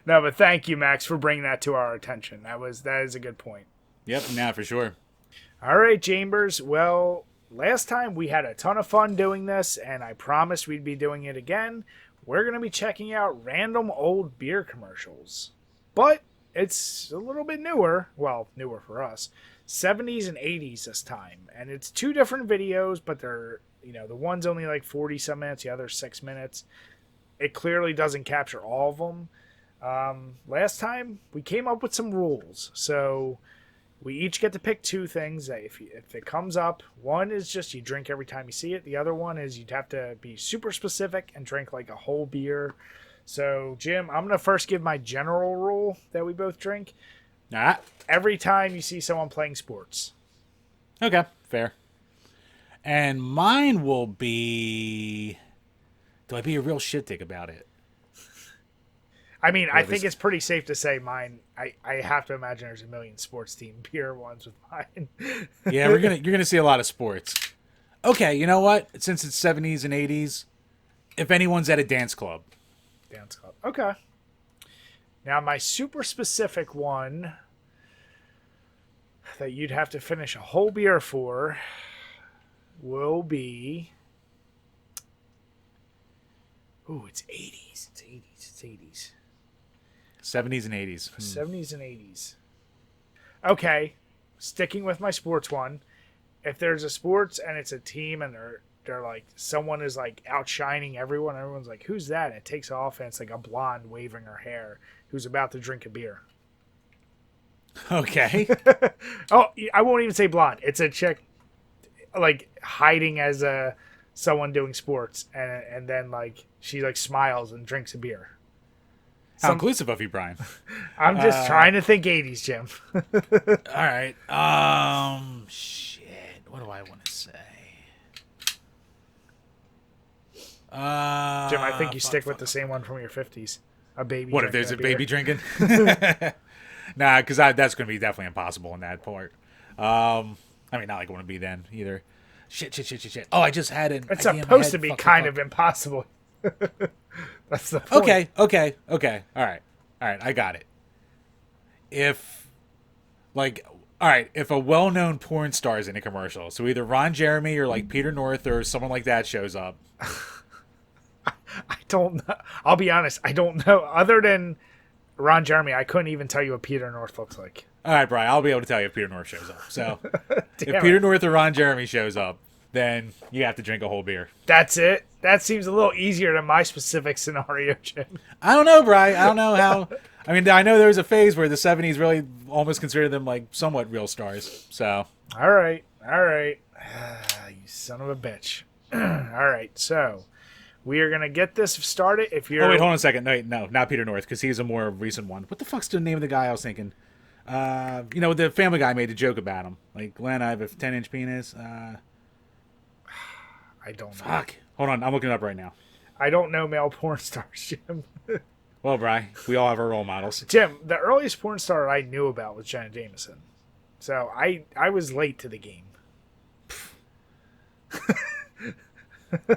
[SPEAKER 1] No, but thank you, Max, for bringing that to our attention. That is a good point.
[SPEAKER 2] Yep, nah, for sure.
[SPEAKER 1] All right, Chambers. Well, last time we had a ton of fun doing this, and I promised we'd be doing it again. We're going to be checking out random old beer commercials. But it's a little bit newer. Well, newer for us. 70's and 80's this time. And it's two different videos, but they're, the one's only like 40-some minutes, the other's 6 minutes. It clearly doesn't capture all of them. Last time, we came up with some rules. So we each get to pick two things that if it comes up, one is just you drink every time you see it. The other one is you'd have to be super specific and drink like a whole beer. So, Jim, I'm going to first give my general rule that we both drink. Every time you see someone playing sports.
[SPEAKER 2] Okay, fair. And mine will be... Do I be a real shit dick about it?
[SPEAKER 1] I mean, I think it's pretty safe to say mine. I have to imagine there's a million sports team beer ones with mine.
[SPEAKER 2] Yeah, you're gonna see a lot of sports. Okay, you know what? Since it's 70's and 80's, if anyone's at a dance club.
[SPEAKER 1] Dance club. Okay. Now, my super specific one that you'd have to finish a whole beer for will be... Ooh, it's 80's. It's 80's. It's 80's.
[SPEAKER 2] 70's and 80's.
[SPEAKER 1] 70's and 80's. Okay. Sticking with my sports one. If there's a sports and it's a team and they're like, someone is like outshining everyone, everyone's like, who's that? And it takes off and it's like a blonde waving her hair who's about to drink a beer.
[SPEAKER 2] Okay.
[SPEAKER 1] Oh, I won't even say blonde. It's a chick like hiding as someone doing sports and then like she like smiles and drinks a beer.
[SPEAKER 2] How inclusive of you, Brian.
[SPEAKER 1] I'm just trying to think 80's, Jim.
[SPEAKER 2] All right. Shit. What do I want to say?
[SPEAKER 1] Jim, I think you stick with the same one from your 50's. A baby.
[SPEAKER 2] What if there's a baby drinking? Nah, because that's going to be definitely impossible in that part. I mean, not like I want to be then either. Shit. Oh, I just had it.
[SPEAKER 1] It's supposed to be kind of impossible. That's the point.
[SPEAKER 2] Okay. All right. I got it. If a well-known porn star is in a commercial, so either Ron Jeremy or like Peter North or someone like that shows up.
[SPEAKER 1] I don't know. I'll be honest. I don't know. Other than Ron Jeremy, I couldn't even tell you what Peter North looks like.
[SPEAKER 2] All right, Brian, I'll be able to tell you if Peter North shows up. So if Peter North or Ron Jeremy shows up, then you have to drink a whole beer.
[SPEAKER 1] That's it? That seems a little easier than my specific scenario, Jim.
[SPEAKER 2] I don't know, Brian. I don't know how. I mean, I know there was a phase where the 70's really almost considered them like somewhat real stars. So.
[SPEAKER 1] All right. You son of a bitch. All right, so we are going to get this started. If you're...
[SPEAKER 2] Oh, wait, hold on a second. No, not Peter North, because he's a more recent one. What the fuck's the name of the guy I was thinking? The Family Guy made a joke about him. Like, Glenn, I have a 10-inch penis.
[SPEAKER 1] I don't know.
[SPEAKER 2] Fuck. Hold on, I'm looking it up right now.
[SPEAKER 1] I don't know male porn stars, Jim.
[SPEAKER 2] Well, Bri, we all have our role models.
[SPEAKER 1] Jim, the earliest porn star I knew about was Jenna Jameson. So I was late to the game.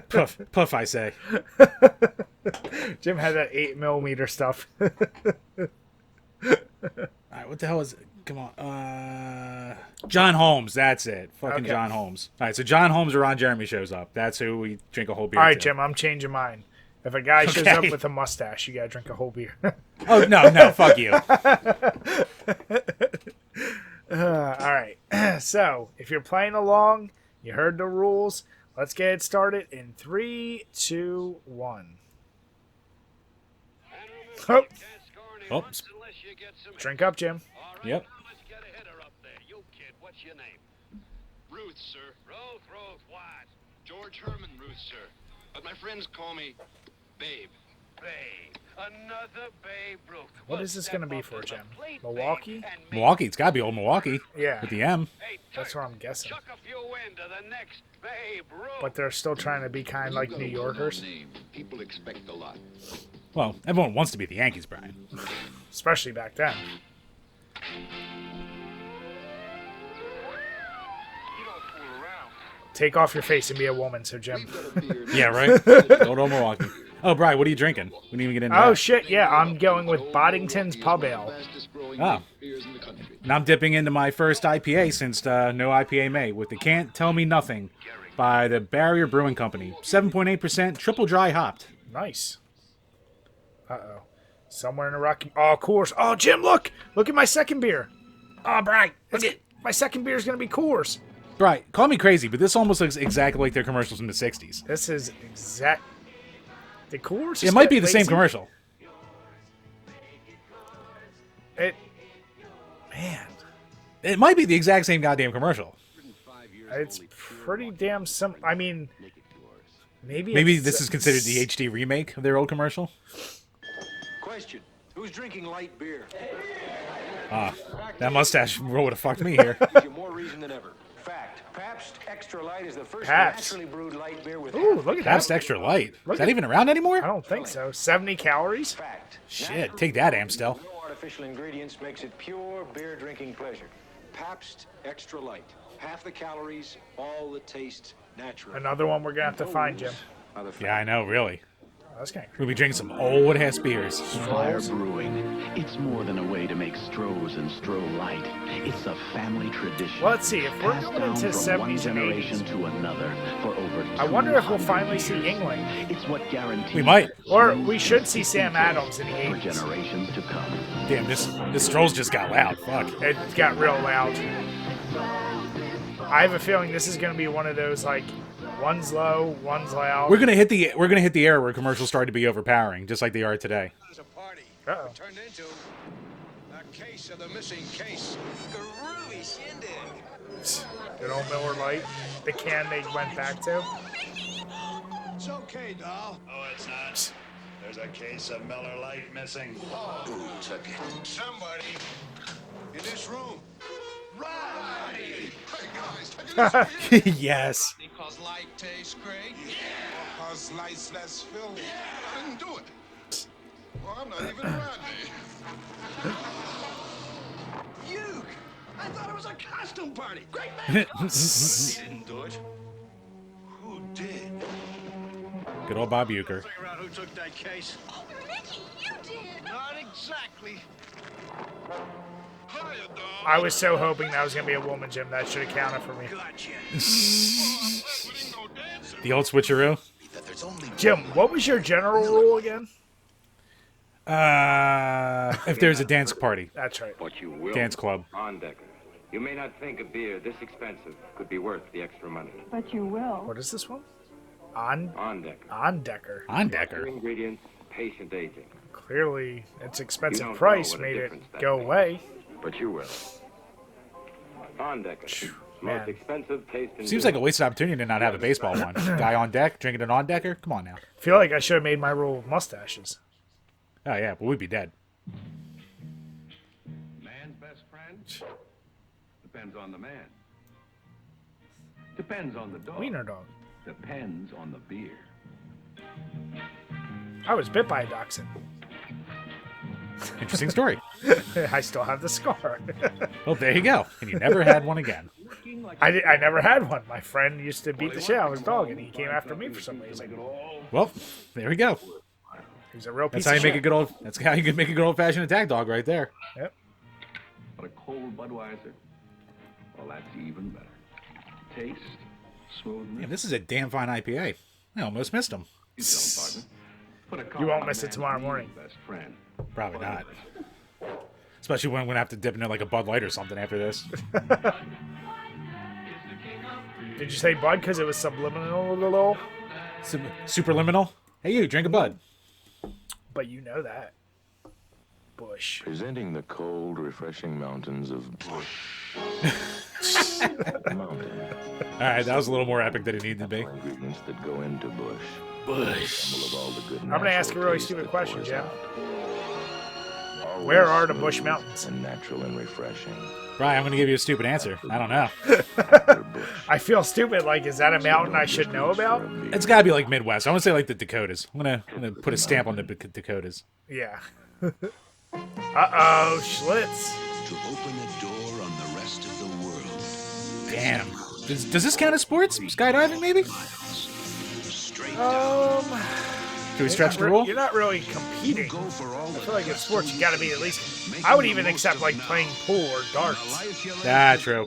[SPEAKER 2] Puff, I say.
[SPEAKER 1] Jim had that 8mm stuff.
[SPEAKER 2] Alright, what the hell is it? Come on. John Holmes, that's it. Fucking okay. John Holmes. Alright, so John Holmes or Ron Jeremy shows up. That's who we drink a whole beer
[SPEAKER 1] Alright,
[SPEAKER 2] to.
[SPEAKER 1] Jim, I'm changing mine. If a guy shows up with a mustache, you gotta drink a whole beer.
[SPEAKER 2] Oh, no, fuck you.
[SPEAKER 1] Alright, so if you're playing along, you heard the rules. Let's get it started in 3, 2, 1. Oh.
[SPEAKER 2] Oops.
[SPEAKER 1] Drink up, Jim.
[SPEAKER 2] Yep.
[SPEAKER 3] Let's get a hitter up there. You kid, what's your name? Ruth, sir. Ruth, what? George Herman Ruth, sir. But my friends call me Babe. Babe. Another Babe Ruth.
[SPEAKER 1] What is this going to be for, Jim? Milwaukee?
[SPEAKER 2] Milwaukee. It's got to be old Milwaukee.
[SPEAKER 1] Yeah.
[SPEAKER 2] With the M.
[SPEAKER 3] Hey,
[SPEAKER 1] that's what I'm guessing.
[SPEAKER 3] Chuck a few into the next Babe Ruth.
[SPEAKER 1] But they're still trying to be kind of like New Yorkers.
[SPEAKER 3] People expect a lot.
[SPEAKER 2] Well, everyone wants to be the Yankees, Brian.
[SPEAKER 1] Especially back then.
[SPEAKER 3] You don't fool around.
[SPEAKER 1] Take off your face and be a woman, so Jim.
[SPEAKER 2] Yeah, right? Go to Milwaukee. Oh, Brian, what are you drinking? We didn't even get into
[SPEAKER 1] Oh,
[SPEAKER 2] that.
[SPEAKER 1] shit, yeah. I'm going with Boddington's Pub Ale.
[SPEAKER 2] Oh. And I'm dipping into my first IPA since no IPA made with the Can't Tell Me Nothing by the Barrier Brewing Company. 7.8%, triple dry hopped.
[SPEAKER 1] Nice. Uh-oh. Somewhere in a rocky... Oh, of course. Oh, Jim, look! Look at my second beer. Oh, Brian. My second beer is going to be Coors.
[SPEAKER 2] Brian, call me crazy, but this almost looks exactly like their commercials from the 60s.
[SPEAKER 1] This is exact... The Coors?
[SPEAKER 2] It might be the same commercial.
[SPEAKER 1] Man.
[SPEAKER 2] It might be the exact same goddamn commercial.
[SPEAKER 1] It's pretty damn I mean... Maybe
[SPEAKER 2] this is considered the HD remake of their old commercial.
[SPEAKER 4] Question: who's drinking light beer?
[SPEAKER 2] That mustache would have fucked me here.
[SPEAKER 4] Gives you more reason than ever. Fact: Pabst Extra Light is the first
[SPEAKER 1] Pabst.
[SPEAKER 4] naturally brewed light beer with.
[SPEAKER 1] Ooh, look at
[SPEAKER 2] Pabst
[SPEAKER 1] that.
[SPEAKER 2] Extra Light.
[SPEAKER 1] Look
[SPEAKER 2] Is that
[SPEAKER 1] at-
[SPEAKER 2] even around
[SPEAKER 1] I
[SPEAKER 2] anymore?
[SPEAKER 1] don't think so. 70 calories?
[SPEAKER 4] Fact:
[SPEAKER 2] Shit, take that, Amstel.
[SPEAKER 4] no artificial ingredients makes it pure beer drinking pleasure. Pabst Extra Light. Half the calories, all the taste natural.
[SPEAKER 1] Another one we're going to have to find, Jim.
[SPEAKER 2] Yeah, I know, really.
[SPEAKER 1] Oh, that's kind of
[SPEAKER 2] We'll be drinking some old-ass beers.
[SPEAKER 5] Fire Brewing. It's more than a way to make Strohs and Stroh Light. It's a family tradition.
[SPEAKER 1] Well, let's see, if we're
[SPEAKER 5] passed
[SPEAKER 1] going
[SPEAKER 5] down
[SPEAKER 1] into
[SPEAKER 5] from one
[SPEAKER 1] 70s and
[SPEAKER 5] generation
[SPEAKER 1] 80s.
[SPEAKER 5] to another for over
[SPEAKER 1] I wonder if we'll
[SPEAKER 5] 200
[SPEAKER 1] finally see
[SPEAKER 5] years.
[SPEAKER 1] Yingling.
[SPEAKER 5] It's what guarantees
[SPEAKER 2] We might.
[SPEAKER 1] Or we should see Sam Adams in the
[SPEAKER 5] for
[SPEAKER 1] 80s.
[SPEAKER 5] generations to come.
[SPEAKER 2] Damn, this Strolls just got loud. Fuck.
[SPEAKER 1] It got real loud. I have a feeling this is going to be one of those, like, one's low, one's loud.
[SPEAKER 2] We're gonna hit the era where commercials started to be overpowering, just like they are today.
[SPEAKER 3] There's a party.
[SPEAKER 1] Uh-oh.
[SPEAKER 3] It turned into a case of the missing case. Groovy shindig.
[SPEAKER 1] Good old Miller Lite. The can they went back to.
[SPEAKER 3] It's okay, doll.
[SPEAKER 6] Oh, it's not. There's a case of Miller Lite missing.
[SPEAKER 3] Who took it? Somebody in this room. Right. Hey, guys, take it.
[SPEAKER 2] Yes.
[SPEAKER 3] Because light tastes great. Yeah. Because light's less filling. I didn't do it. Well, I'm not even Rodney. You! I thought it was a costume party. Great man. He didn't do it. Who did?
[SPEAKER 2] Good old Bob Euchre.
[SPEAKER 3] Figure out who took that case.
[SPEAKER 7] Oh, Ricky, you did!
[SPEAKER 3] Not exactly. Hiya, dog.
[SPEAKER 1] I was so hoping that was going to be a woman, Jim. That should have counted for me.
[SPEAKER 3] Gotcha.
[SPEAKER 2] The old switcheroo.
[SPEAKER 1] Jim, what was your general rule again?
[SPEAKER 2] If there's a dance party,
[SPEAKER 1] That's right.
[SPEAKER 8] What you will.
[SPEAKER 2] dance club.
[SPEAKER 8] On Decker. You may not think a beer this expensive could be worth the extra money.
[SPEAKER 7] But you will.
[SPEAKER 1] What is this one? On
[SPEAKER 8] On
[SPEAKER 1] Decker.
[SPEAKER 8] Decker.
[SPEAKER 2] On
[SPEAKER 8] Two
[SPEAKER 2] Decker.
[SPEAKER 8] ingredients, patient aging.
[SPEAKER 1] Clearly, its
[SPEAKER 8] You
[SPEAKER 1] expensive
[SPEAKER 8] don't know
[SPEAKER 1] price
[SPEAKER 8] what a
[SPEAKER 1] made it
[SPEAKER 8] difference that
[SPEAKER 1] go
[SPEAKER 8] makes.
[SPEAKER 1] away.
[SPEAKER 8] But you will. On Decker.
[SPEAKER 1] man.
[SPEAKER 8] Most expensive taste in
[SPEAKER 2] Seems
[SPEAKER 8] beer.
[SPEAKER 2] like a wasted opportunity to not have a baseball one. Guy on deck drinking an on decker. Come on now.
[SPEAKER 1] I feel like I should have made my rule of mustaches.
[SPEAKER 2] Oh yeah, but we'd be dead.
[SPEAKER 6] Man's best friend? Depends on the man. Depends on the dog.
[SPEAKER 1] Wiener dog.
[SPEAKER 6] Depends on the beer.
[SPEAKER 1] I was bit by a dachshund.
[SPEAKER 2] Interesting story.
[SPEAKER 1] I still have the scar.
[SPEAKER 2] Well, there you go. And you never had one again.
[SPEAKER 1] I never had one. My friend used to beat the shit out of his dog, and he came after me for some reason.
[SPEAKER 2] Well, there we go.
[SPEAKER 1] He was a real piece
[SPEAKER 2] That's how
[SPEAKER 1] of
[SPEAKER 2] you make
[SPEAKER 1] shit.
[SPEAKER 2] a good old. That's how you can make a good old fashioned attack dog right there.
[SPEAKER 1] Yep.
[SPEAKER 6] But a cold Budweiser? Well, that's even better. Taste, smoothness.
[SPEAKER 2] Yeah, this is a damn fine IPA. I almost missed them.
[SPEAKER 6] You tell 'em, partner. Put a
[SPEAKER 1] You won't
[SPEAKER 6] call on
[SPEAKER 1] miss
[SPEAKER 6] a
[SPEAKER 1] it
[SPEAKER 6] man's
[SPEAKER 1] tomorrow
[SPEAKER 6] real
[SPEAKER 1] morning.
[SPEAKER 6] Best friend.
[SPEAKER 2] Probably not. Especially when I'm gonna have to dip into like a Bud Light or something after this.
[SPEAKER 1] Did you say Bud because it was subliminal?
[SPEAKER 2] Superliminal. Hey, you drink a Bud.
[SPEAKER 1] But you know that. Bush.
[SPEAKER 9] Presenting the cold, refreshing mountains of Bush. Mountain.
[SPEAKER 2] All right, that was a little more epic than it needed to be.
[SPEAKER 9] Ingredients that go into Bush. Symbol of all the good
[SPEAKER 1] I'm going to ask a
[SPEAKER 9] natural
[SPEAKER 1] really
[SPEAKER 9] taste
[SPEAKER 1] stupid
[SPEAKER 9] that
[SPEAKER 1] question,
[SPEAKER 9] pours
[SPEAKER 1] Jim.
[SPEAKER 9] out. always
[SPEAKER 1] Where are the
[SPEAKER 9] smooth
[SPEAKER 1] Bush Mountains?
[SPEAKER 9] And natural and refreshing.
[SPEAKER 2] Brian, I'm going to give you a stupid answer. I don't know.
[SPEAKER 1] I feel stupid. Like, is that a mountain I should know about?
[SPEAKER 2] It's got to be like Midwest. I want to say like the Dakotas. I'm gonna put a stamp on the Dakotas.
[SPEAKER 1] Yeah. Uh-oh, Schlitz.
[SPEAKER 10] To open a door on the rest of the world.
[SPEAKER 2] Damn. Does this count as sports? Skydiving, maybe? Can we stretch the rule?
[SPEAKER 1] You're not really competing. I feel like in sports, you got to be at least. I would even accept like playing pool or darts.
[SPEAKER 2] True.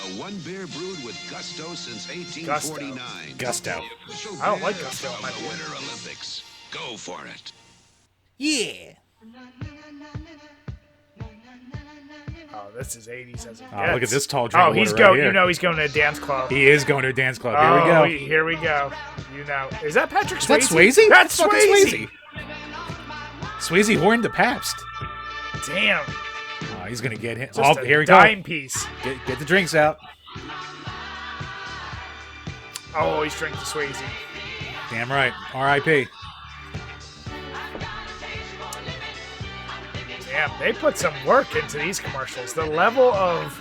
[SPEAKER 10] The one beer brewed with gusto since 1849.
[SPEAKER 2] Gusto.
[SPEAKER 1] I don't like gusto.
[SPEAKER 10] The Winter Olympics. Go for it.
[SPEAKER 2] Yeah.
[SPEAKER 1] Oh, this is 80s as it
[SPEAKER 2] Oh,
[SPEAKER 1] gets.
[SPEAKER 2] look at this tall drink.
[SPEAKER 1] Oh, he's going. You know, he's going to a dance club.
[SPEAKER 2] He is going to a dance club. Here we go.
[SPEAKER 1] Here we go. You know, is that Patrick Swayze?
[SPEAKER 2] Is that Swayze?
[SPEAKER 1] That's Swayze.
[SPEAKER 2] Swayze horned the Pabst.
[SPEAKER 1] Damn.
[SPEAKER 2] Oh, he's gonna get him.
[SPEAKER 1] Just
[SPEAKER 2] Oh, here we
[SPEAKER 1] dime
[SPEAKER 2] go.
[SPEAKER 1] piece.
[SPEAKER 2] Get the drinks out.
[SPEAKER 1] Oh, he's drinking Swayze.
[SPEAKER 2] Damn right. R.I.P.
[SPEAKER 1] Damn, they put some work into these commercials. The level of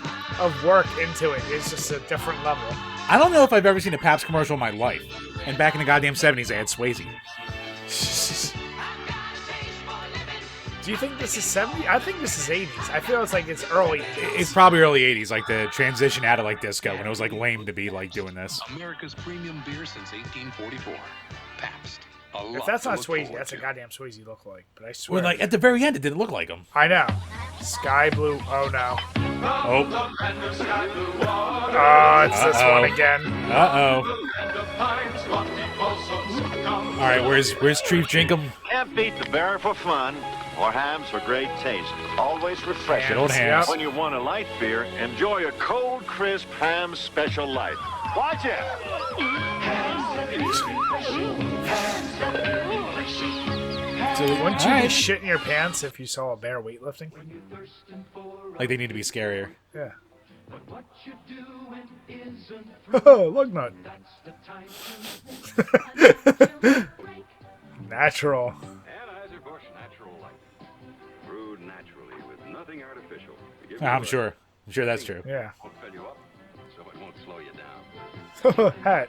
[SPEAKER 1] work into it is just a different level.
[SPEAKER 2] I don't know if I've ever seen a Pabst commercial in my life. And back in the goddamn 70s, they had Swayze.
[SPEAKER 1] Do you think this is 70s? I think this is 80s. I feel it's early 80s.
[SPEAKER 2] It's probably early 80s, like the transition out of like disco when it was like lame to be like doing this.
[SPEAKER 10] America's premium beer since 1844. Pabst.
[SPEAKER 1] If that's not Swayze, that's a goddamn Swayze lookalike. But I swear.
[SPEAKER 2] Well, like at the very end, it didn't look like him.
[SPEAKER 1] I know. Sky blue. Oh no.
[SPEAKER 2] Oh.
[SPEAKER 1] Oh, it's this one again.
[SPEAKER 2] All right, where's Chief Jinkum?
[SPEAKER 11] Can't beat the bear for fun or hams for great taste. Always refreshing.
[SPEAKER 2] Good old hams.
[SPEAKER 11] When you want a light beer, enjoy a cold, crisp ham special light. Watch it.
[SPEAKER 1] So wouldn't you be shitting your pants if you saw a bear weightlifting?
[SPEAKER 2] Like they need to be scarier.
[SPEAKER 1] Yeah. Lug nut. Natural.
[SPEAKER 6] Anheuser-Busch Natural Light. Brewed naturally with nothing artificial.
[SPEAKER 2] I'm sure that's true.
[SPEAKER 1] Yeah.
[SPEAKER 6] Won't fill you up, so it won't slow you down.
[SPEAKER 1] Hat.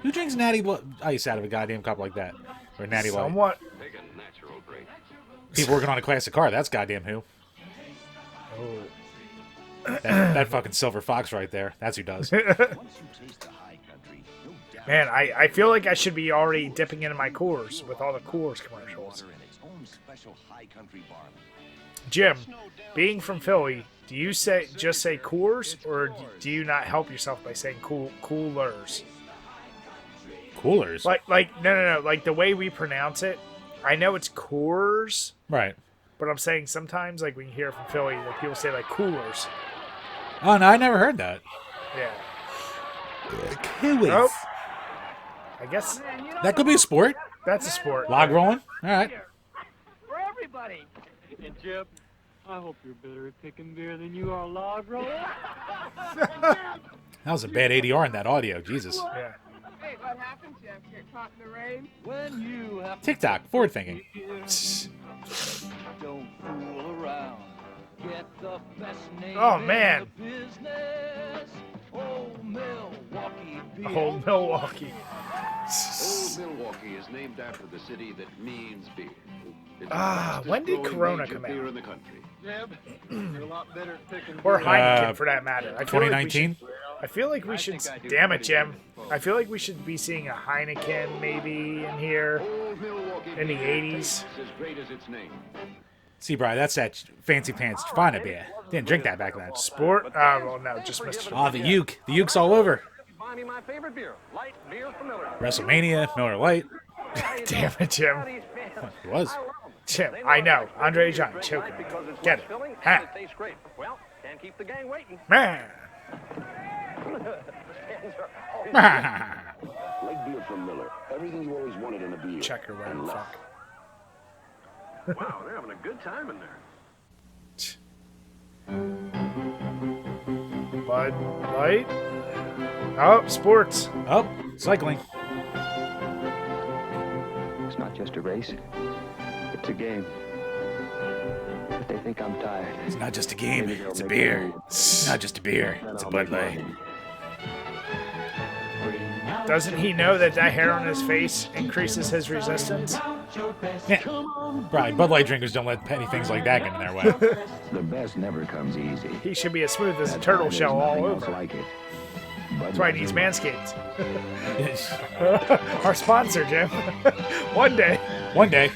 [SPEAKER 2] Who drinks Natty Ice out of a goddamn cup like that? Or Natty Light?
[SPEAKER 1] Somewhat.
[SPEAKER 6] Take a natural break.
[SPEAKER 2] People working on a classic car. That's goddamn who.
[SPEAKER 1] Oh.
[SPEAKER 2] That fucking silver fox right there. That's who does.
[SPEAKER 1] Man, I feel like I should be already dipping into my Coors with all the Coors commercials. Jim, being from Philly, do you just say Coors, or do you not help yourself by saying coolers?
[SPEAKER 2] Coolers?
[SPEAKER 1] Like no. Like the way we pronounce it, I know it's Coors.
[SPEAKER 2] Right.
[SPEAKER 1] But I'm saying sometimes, like when you hear it from Philly, like people say like coolers.
[SPEAKER 2] Oh no, I never heard that.
[SPEAKER 1] Yeah.
[SPEAKER 2] Coolers.
[SPEAKER 1] Oh. I guess
[SPEAKER 2] that could be a sport.
[SPEAKER 1] That's a sport.
[SPEAKER 2] Log rolling. All right.
[SPEAKER 12] For everybody. And Chip, I hope you're better at picking beer than you are log rolling.
[SPEAKER 2] That was a bad ADR in that audio. Jesus.
[SPEAKER 1] Yeah.
[SPEAKER 12] Hey, what happened, Chip? Get caught in the rain? When you have
[SPEAKER 2] TikTok. Forward thinking.
[SPEAKER 12] Don't fool around. Get the best name
[SPEAKER 1] Oh man.
[SPEAKER 12] in the business. Old Milwaukee beer.
[SPEAKER 1] Old Milwaukee.
[SPEAKER 13] Old Milwaukee is named after the city that means beer.
[SPEAKER 1] When did Corona come out?
[SPEAKER 13] In the country.
[SPEAKER 12] Jeb, you're a lot better at picking
[SPEAKER 1] Or
[SPEAKER 12] beer.
[SPEAKER 1] Heineken, for that matter.
[SPEAKER 2] 2019?
[SPEAKER 1] I feel like we should. Damn it, Jim. I feel like we should be seeing a Heineken maybe in here in the 80s.
[SPEAKER 13] As great as its name.
[SPEAKER 2] See, Brian, that's that fancy pants Fana beer. Didn't drink that back then.
[SPEAKER 1] Sport? Well, no, just Mr.
[SPEAKER 2] Oh, the uke. The uke's all over.
[SPEAKER 12] Buy me my favorite beer, light beer from Miller.
[SPEAKER 2] WrestleMania, Miller Lite.
[SPEAKER 1] Damn it, Jim.
[SPEAKER 2] It was.
[SPEAKER 1] Jim, I know. Andre the Giant choking. Get it. Ha.
[SPEAKER 12] Tastes great. Well, can't keep the gang waiting.
[SPEAKER 1] Man.
[SPEAKER 13] Light beer from Miller. Everything you always wanted in a beer.
[SPEAKER 1] Checker, whatever the fuck.
[SPEAKER 6] Wow, they're having a good time in there.
[SPEAKER 1] Bud Light. Oh, sports.
[SPEAKER 2] Oh, cycling.
[SPEAKER 14] It's not just a race. It's a game. But they think I'm tired.
[SPEAKER 2] It's not just a game. It's a beer. It's not just a beer. It's a Bud Light.
[SPEAKER 1] Doesn't he know that hair on his face increases his resistance?
[SPEAKER 2] Yeah. Right, Bud Light drinkers don't let petty things like that get in their way.
[SPEAKER 5] The best never comes easy.
[SPEAKER 1] He should be as smooth as a turtle shell all over.
[SPEAKER 5] Like it.
[SPEAKER 1] That's why he needs Manscaped. Our sponsor, Jim. One day.
[SPEAKER 2] One day.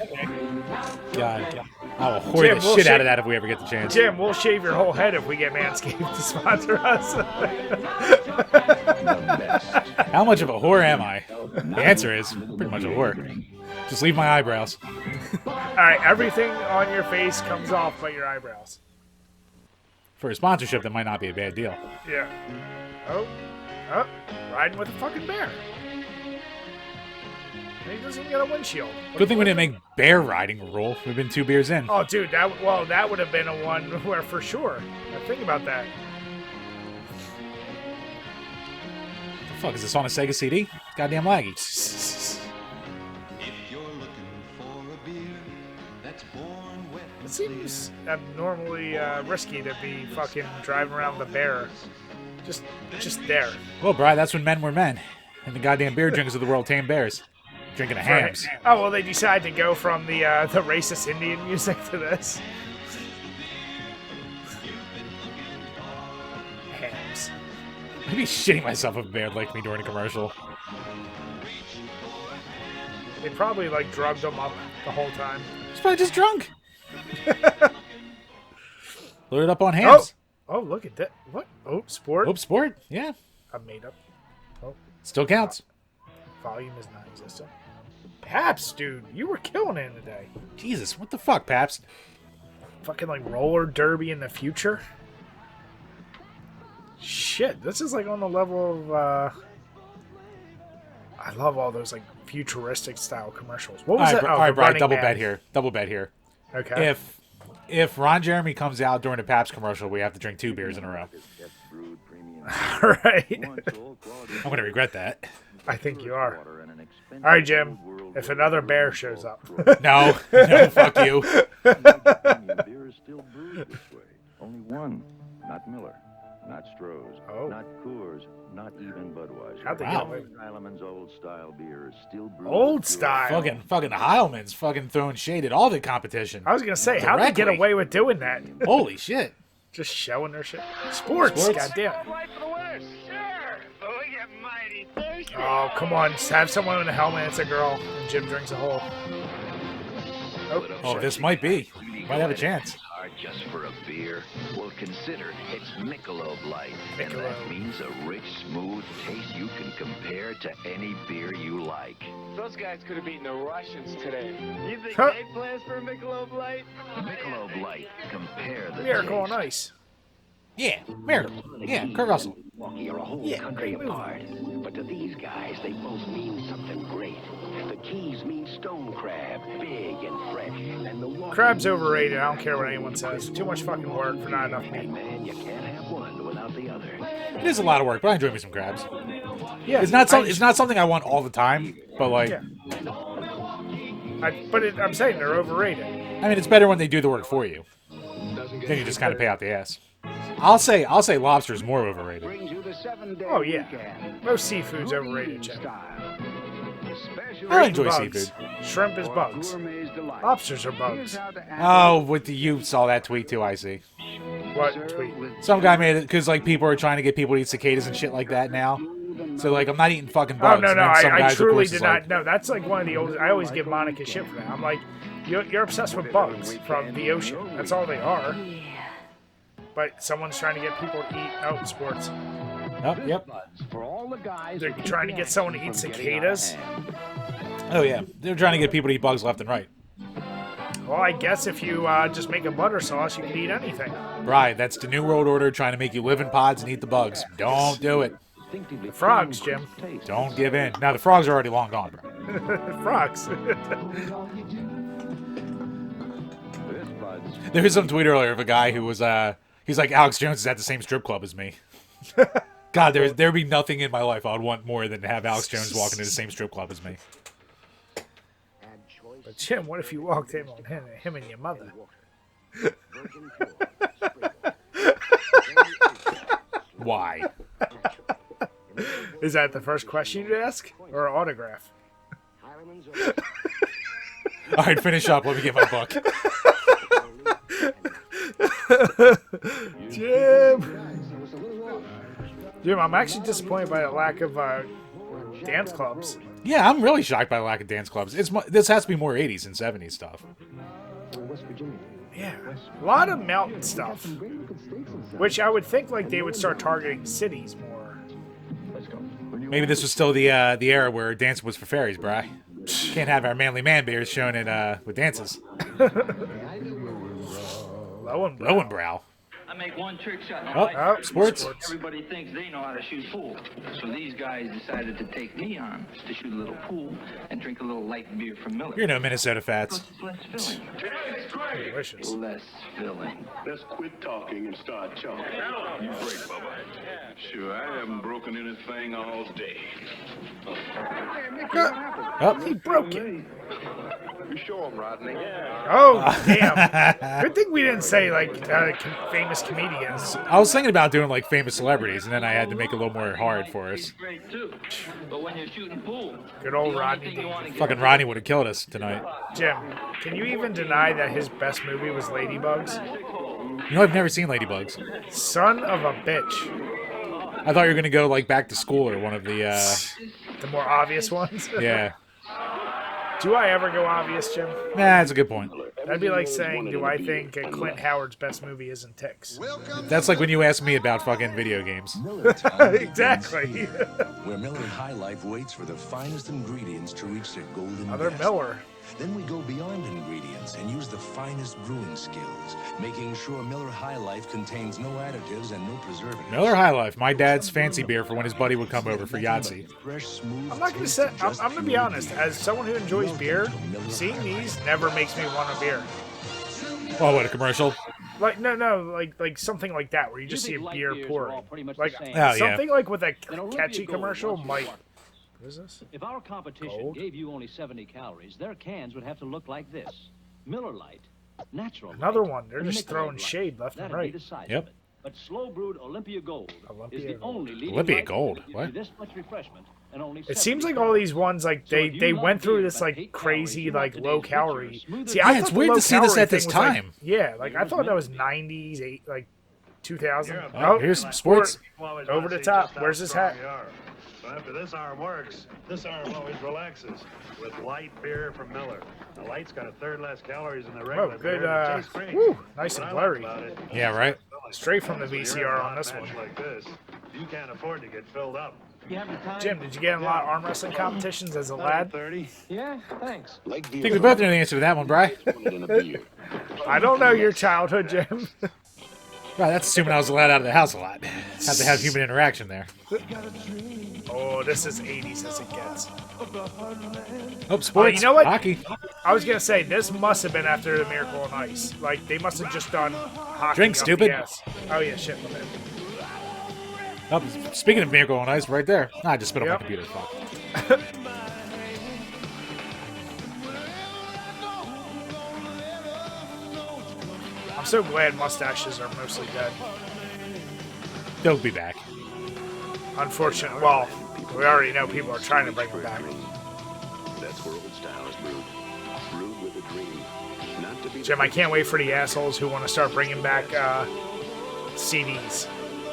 [SPEAKER 2] God. I will hoard
[SPEAKER 1] Jim,
[SPEAKER 2] the
[SPEAKER 1] we'll
[SPEAKER 2] shit out of that if we ever get the chance.
[SPEAKER 1] Jim, we'll shave your whole head if we get Manscaped to sponsor us.
[SPEAKER 2] How much of a whore am I? The answer is pretty much a whore. Just leave my eyebrows.
[SPEAKER 1] Alright, everything on your face comes off but your eyebrows.
[SPEAKER 2] For a sponsorship, that might not be a bad deal.
[SPEAKER 1] Yeah. Oh, riding with a fucking bear. He doesn't even get a windshield.
[SPEAKER 2] Good thing we didn't make bear riding a rule. We've been 2 beers in.
[SPEAKER 1] Oh, dude, that would have been a one where for sure. Now think about that.
[SPEAKER 2] The fuck, is this on a Sega CD? Goddamn laggy.
[SPEAKER 1] It seems abnormally risky to be fucking driving around with a bear. Just there.
[SPEAKER 2] Well, Bri, that's when men were men. And the goddamn beer drinkers of the world tamed bears. Drinking a hams.
[SPEAKER 1] Oh, well, they decided to go from the racist Indian music to this. Hams.
[SPEAKER 2] I'd be shitting myself if a bear licked me during a commercial.
[SPEAKER 1] They probably, like, drugged them up the whole time.
[SPEAKER 2] He's probably just drunk. Loaded up on hams.
[SPEAKER 1] Oh, look at that. What? Oh, sport?
[SPEAKER 2] Oh, sport? Yeah.
[SPEAKER 1] I made up. Oh.
[SPEAKER 2] Still counts.
[SPEAKER 1] Volume is non-existent. Pabst, dude, you were killing it today.
[SPEAKER 2] Jesus, what the fuck, Pabst?
[SPEAKER 1] Fucking like roller derby in the future? Shit, this is like on the level of, I love all those like futuristic style commercials. What was that?
[SPEAKER 2] All right, Brian, double bet here. Double bet here.
[SPEAKER 1] Okay.
[SPEAKER 2] If Ron Jeremy comes out during a Pabst commercial, we have to drink 2 beers in a row.
[SPEAKER 1] All right.
[SPEAKER 2] I'm going to regret that.
[SPEAKER 1] I think you are. All right, Jim. If another bear shows up.
[SPEAKER 2] No, fuck you.
[SPEAKER 13] Beer is still brewed this way. Only one. Not Miller. Not Stroh's. Not Coors. Not even Budweiser.
[SPEAKER 1] How'd they get away?
[SPEAKER 13] Heilmann's old style beer is still brewed.
[SPEAKER 1] Old style?
[SPEAKER 2] Fucking Heilmann's fucking throwing shade at all the competition.
[SPEAKER 1] I was going to say, how'd they get away with doing that?
[SPEAKER 2] Holy shit.
[SPEAKER 1] Just showing their shit. Sports. Goddamn. Oh, come on. Just have someone in a helmet. It's a girl. And Jim drinks a whole.
[SPEAKER 2] Oh, this might be. Might have a chance.
[SPEAKER 5] Just for a beer? Well, consider it's Michelob Light. And that means a rich, smooth taste you can compare to any beer you like.
[SPEAKER 12] Those guys could have beaten the Russians today. You think
[SPEAKER 1] Huh?
[SPEAKER 12] they plans for a Michelob Light?
[SPEAKER 5] Michelob Light. Compare the
[SPEAKER 1] Miracle
[SPEAKER 5] taste.
[SPEAKER 1] on Ice.
[SPEAKER 2] Yeah, Miracle. Yeah, Kurt Russell.
[SPEAKER 5] You're a whole country apart. But to these guys, they both mean something great. The keys mean stone crab, big and fresh. And the water
[SPEAKER 1] Crab's overrated. I don't care what anyone says. Too much fucking work for not enough meat.
[SPEAKER 5] man, you can't have one without the other.
[SPEAKER 2] It is a lot of work, but I enjoy me some crabs.
[SPEAKER 1] Yeah,
[SPEAKER 2] It's not something I want all the time, but like,
[SPEAKER 1] Yeah. I'm saying they're overrated.
[SPEAKER 2] I mean, it's better when they do the work for you. Then you just kind of pay out the ass. I'll say lobster's more overrated.
[SPEAKER 1] Oh yeah, most seafood's overrated, Jim.
[SPEAKER 2] I enjoy
[SPEAKER 1] Bugs.
[SPEAKER 2] seafood.
[SPEAKER 1] Shrimp is bugs. Lobsters are bugs.
[SPEAKER 2] Oh, with you saw that tweet too, I see.
[SPEAKER 1] What tweet?
[SPEAKER 2] Some guy made it because like people are trying to get people to eat cicadas and shit like that now. So like I'm not eating fucking bugs.
[SPEAKER 1] Oh no,
[SPEAKER 2] And then some
[SPEAKER 1] I
[SPEAKER 2] guys, of
[SPEAKER 1] truly
[SPEAKER 2] course,
[SPEAKER 1] did
[SPEAKER 2] is
[SPEAKER 1] not.
[SPEAKER 2] like,
[SPEAKER 1] No, that's like one of the oldest. I always give Monica shit for that. I'm like, you're obsessed with bugs from the ocean. That's all they are. But someone's trying to get people to eat. Oh, sports.
[SPEAKER 2] Oh, yep.
[SPEAKER 1] They're trying to get someone to eat cicadas.
[SPEAKER 2] Oh yeah, they're trying to get people to eat bugs left and right.
[SPEAKER 1] Well, I guess if you just make a butter sauce, you can eat anything.
[SPEAKER 2] Right, that's the New World Order trying to make you live in pods and eat the bugs. Don't do it.
[SPEAKER 1] The frogs, Jim.
[SPEAKER 2] Don't give in. Now the frogs are already long gone, bro.
[SPEAKER 1] Frogs.
[SPEAKER 2] There was some tweet earlier of a guy who was he's like, Alex Jones is at the same strip club as me. God, there'd be nothing in my life I would want more than to have Alex Jones walk into the same strip club as me.
[SPEAKER 1] But But Jim, what if you walked in on him and your mother?
[SPEAKER 2] Why?
[SPEAKER 1] Is that the first question you'd ask? Or an autograph?
[SPEAKER 2] All right, finish up. Let me get my book.
[SPEAKER 1] Jim, I'm actually disappointed by the lack of dance clubs.
[SPEAKER 2] Yeah, I'm really shocked by the lack of dance clubs. This has to be more 80s and 70s stuff.
[SPEAKER 1] Yeah, a lot of mountain stuff, which I would think like they would start targeting cities more.
[SPEAKER 2] Maybe this was still the era where dancing was for fairies, bri. Can't have our manly man bears showing it with dances. Lowenbrow.
[SPEAKER 15] I make one trick shot.
[SPEAKER 2] Oh, sports.
[SPEAKER 15] Everybody thinks they know how to shoot pool. So these guys decided to take me on to shoot a little pool and drink a little light beer from Miller.
[SPEAKER 2] You're no Minnesota Fats.
[SPEAKER 15] Less filling.
[SPEAKER 1] Delicious.
[SPEAKER 15] Less filling.
[SPEAKER 6] Let's quit talking and start choking. You break, Bubba. Sure, I haven't broken anything all day.
[SPEAKER 2] Oh,
[SPEAKER 1] he broke it.
[SPEAKER 6] You show him, Rodney.
[SPEAKER 1] Oh, damn. Good thing we didn't say, like, famous comedians.
[SPEAKER 2] I was thinking about doing, like, famous celebrities, and then I had to make it a little more hard for us.
[SPEAKER 15] Great, too. But when you're shooting pool,
[SPEAKER 1] good old Rodney.
[SPEAKER 2] Fucking Rodney would have killed us tonight.
[SPEAKER 1] Jim, can you even deny that his best movie was Ladybugs?
[SPEAKER 2] You know, I've never seen Ladybugs.
[SPEAKER 1] Son of a bitch.
[SPEAKER 2] I thought you were going to go, like, Back to School or one of the...
[SPEAKER 1] the more obvious ones?
[SPEAKER 2] Yeah.
[SPEAKER 1] Do I ever go obvious, Jim?
[SPEAKER 2] Nah, that's a good point.
[SPEAKER 1] That'd be like saying, do I think Clint Howard's best movie isn't Ticks?
[SPEAKER 2] That's like when you ask me about fucking video games.
[SPEAKER 1] Exactly.
[SPEAKER 16] Where Miller High Life waits for the finest ingredients to reach their golden
[SPEAKER 1] Another
[SPEAKER 16] best.
[SPEAKER 1] Miller.
[SPEAKER 16] Then we go beyond ingredients and use the finest brewing skills, making sure Miller High Life contains no additives and no preservatives.
[SPEAKER 2] Miller High Life, my dad's fancy beer for when his buddy would come over for Yahtzee.
[SPEAKER 1] I'm not gonna say. I'm gonna be honest. As someone who enjoys beer, seeing these never makes me want a beer.
[SPEAKER 2] Oh, what, a commercial?
[SPEAKER 1] Like no, like something like that where you just see a beer pouring. Like
[SPEAKER 2] yeah.
[SPEAKER 1] something like with a catchy commercial might. What is this?
[SPEAKER 17] If our competition gave you only 70 calories, their cans would have to look like this: Miller Lite, Natural.
[SPEAKER 1] Another
[SPEAKER 17] Light,
[SPEAKER 1] one. They're just throwing shade left and right.
[SPEAKER 2] Yep.
[SPEAKER 17] But slow brewed Olympia Gold is the only leading
[SPEAKER 2] Olympia
[SPEAKER 17] light
[SPEAKER 2] Gold.
[SPEAKER 17] that gives
[SPEAKER 2] What?
[SPEAKER 17] you this much refreshment and only
[SPEAKER 1] It seems like all these ones like they went through this like crazy like low calorie. See, I
[SPEAKER 2] it's
[SPEAKER 1] thought the
[SPEAKER 2] weird
[SPEAKER 1] low
[SPEAKER 2] to see this
[SPEAKER 1] calorie
[SPEAKER 2] at this
[SPEAKER 1] thing was, like-
[SPEAKER 2] time.
[SPEAKER 1] yeah, like I thought that was 90s, like 2000.
[SPEAKER 2] Oh, here's some sports.
[SPEAKER 1] Over the top. Where's his hat?
[SPEAKER 18] So after this arm works, this arm always relaxes with light beer from Miller. The light's got a third less calories than the regular
[SPEAKER 1] Whoa, good.
[SPEAKER 18] beer. It tastes great.
[SPEAKER 1] Woo, nice and
[SPEAKER 18] What I
[SPEAKER 1] blurry.
[SPEAKER 18] like about it,
[SPEAKER 2] Yeah, right?
[SPEAKER 1] Straight from the
[SPEAKER 18] is
[SPEAKER 1] VCR on this
[SPEAKER 18] match
[SPEAKER 1] one.
[SPEAKER 18] Like this, you can't afford to get filled up.
[SPEAKER 1] Jim, did you get in a lot of arm wrestling competitions as a lad?
[SPEAKER 18] 30.
[SPEAKER 17] Yeah, thanks.
[SPEAKER 2] I think we both know the answer to that one, Bri.
[SPEAKER 1] I don't know your childhood, Jim.
[SPEAKER 2] Right, that's assuming I was allowed out of the house a lot. Have to have human interaction there.
[SPEAKER 1] Oh, this is 80s as it gets.
[SPEAKER 2] Oh, sports.
[SPEAKER 1] You know what?
[SPEAKER 2] Hockey.
[SPEAKER 1] I was gonna say this must have been after the Miracle on Ice. Like they must have just done hockey.
[SPEAKER 2] Drink,
[SPEAKER 1] up
[SPEAKER 2] stupid.
[SPEAKER 1] the ass. Oh yeah, shit. My bad.
[SPEAKER 2] Oh, speaking of Miracle on Ice, right there. I just spit on my computer. Fuck.
[SPEAKER 1] I'm so glad mustaches are mostly dead.
[SPEAKER 2] They'll be back.
[SPEAKER 1] Unfortunately, well, we already know people are trying to bring them back.
[SPEAKER 13] That's where old style is brewed. Brewed with a dream. Not to be
[SPEAKER 1] Jim, I can't wait for the assholes who want to start bringing back CDs.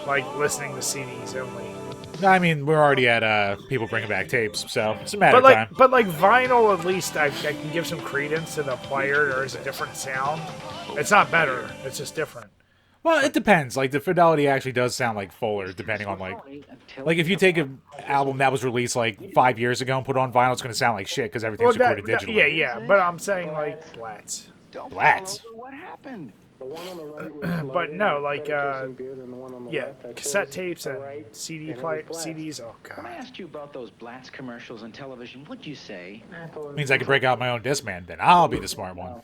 [SPEAKER 1] Like listening to CDs only.
[SPEAKER 2] I mean, we're already at people bringing back tapes, so it's a matter of time.
[SPEAKER 1] But like vinyl, at least I can give some credence to the player. There is a different sound. It's not better. It's just different.
[SPEAKER 2] Well, it depends. Like, the fidelity actually does sound like fuller, depending on, like if you take an album that was released, like, 5 years ago and put it on vinyl, it's going to sound like shit, because everything's recorded digitally.
[SPEAKER 1] Yeah, but I'm saying, like, flats.
[SPEAKER 2] Flats?
[SPEAKER 14] What happened?
[SPEAKER 1] But no, like, yeah, cassette tapes and CDs, oh, God.
[SPEAKER 14] When I asked you about those Blatz commercials on television, what'd you say?
[SPEAKER 2] Means I can break out my own Discman, then I'll be the smart one.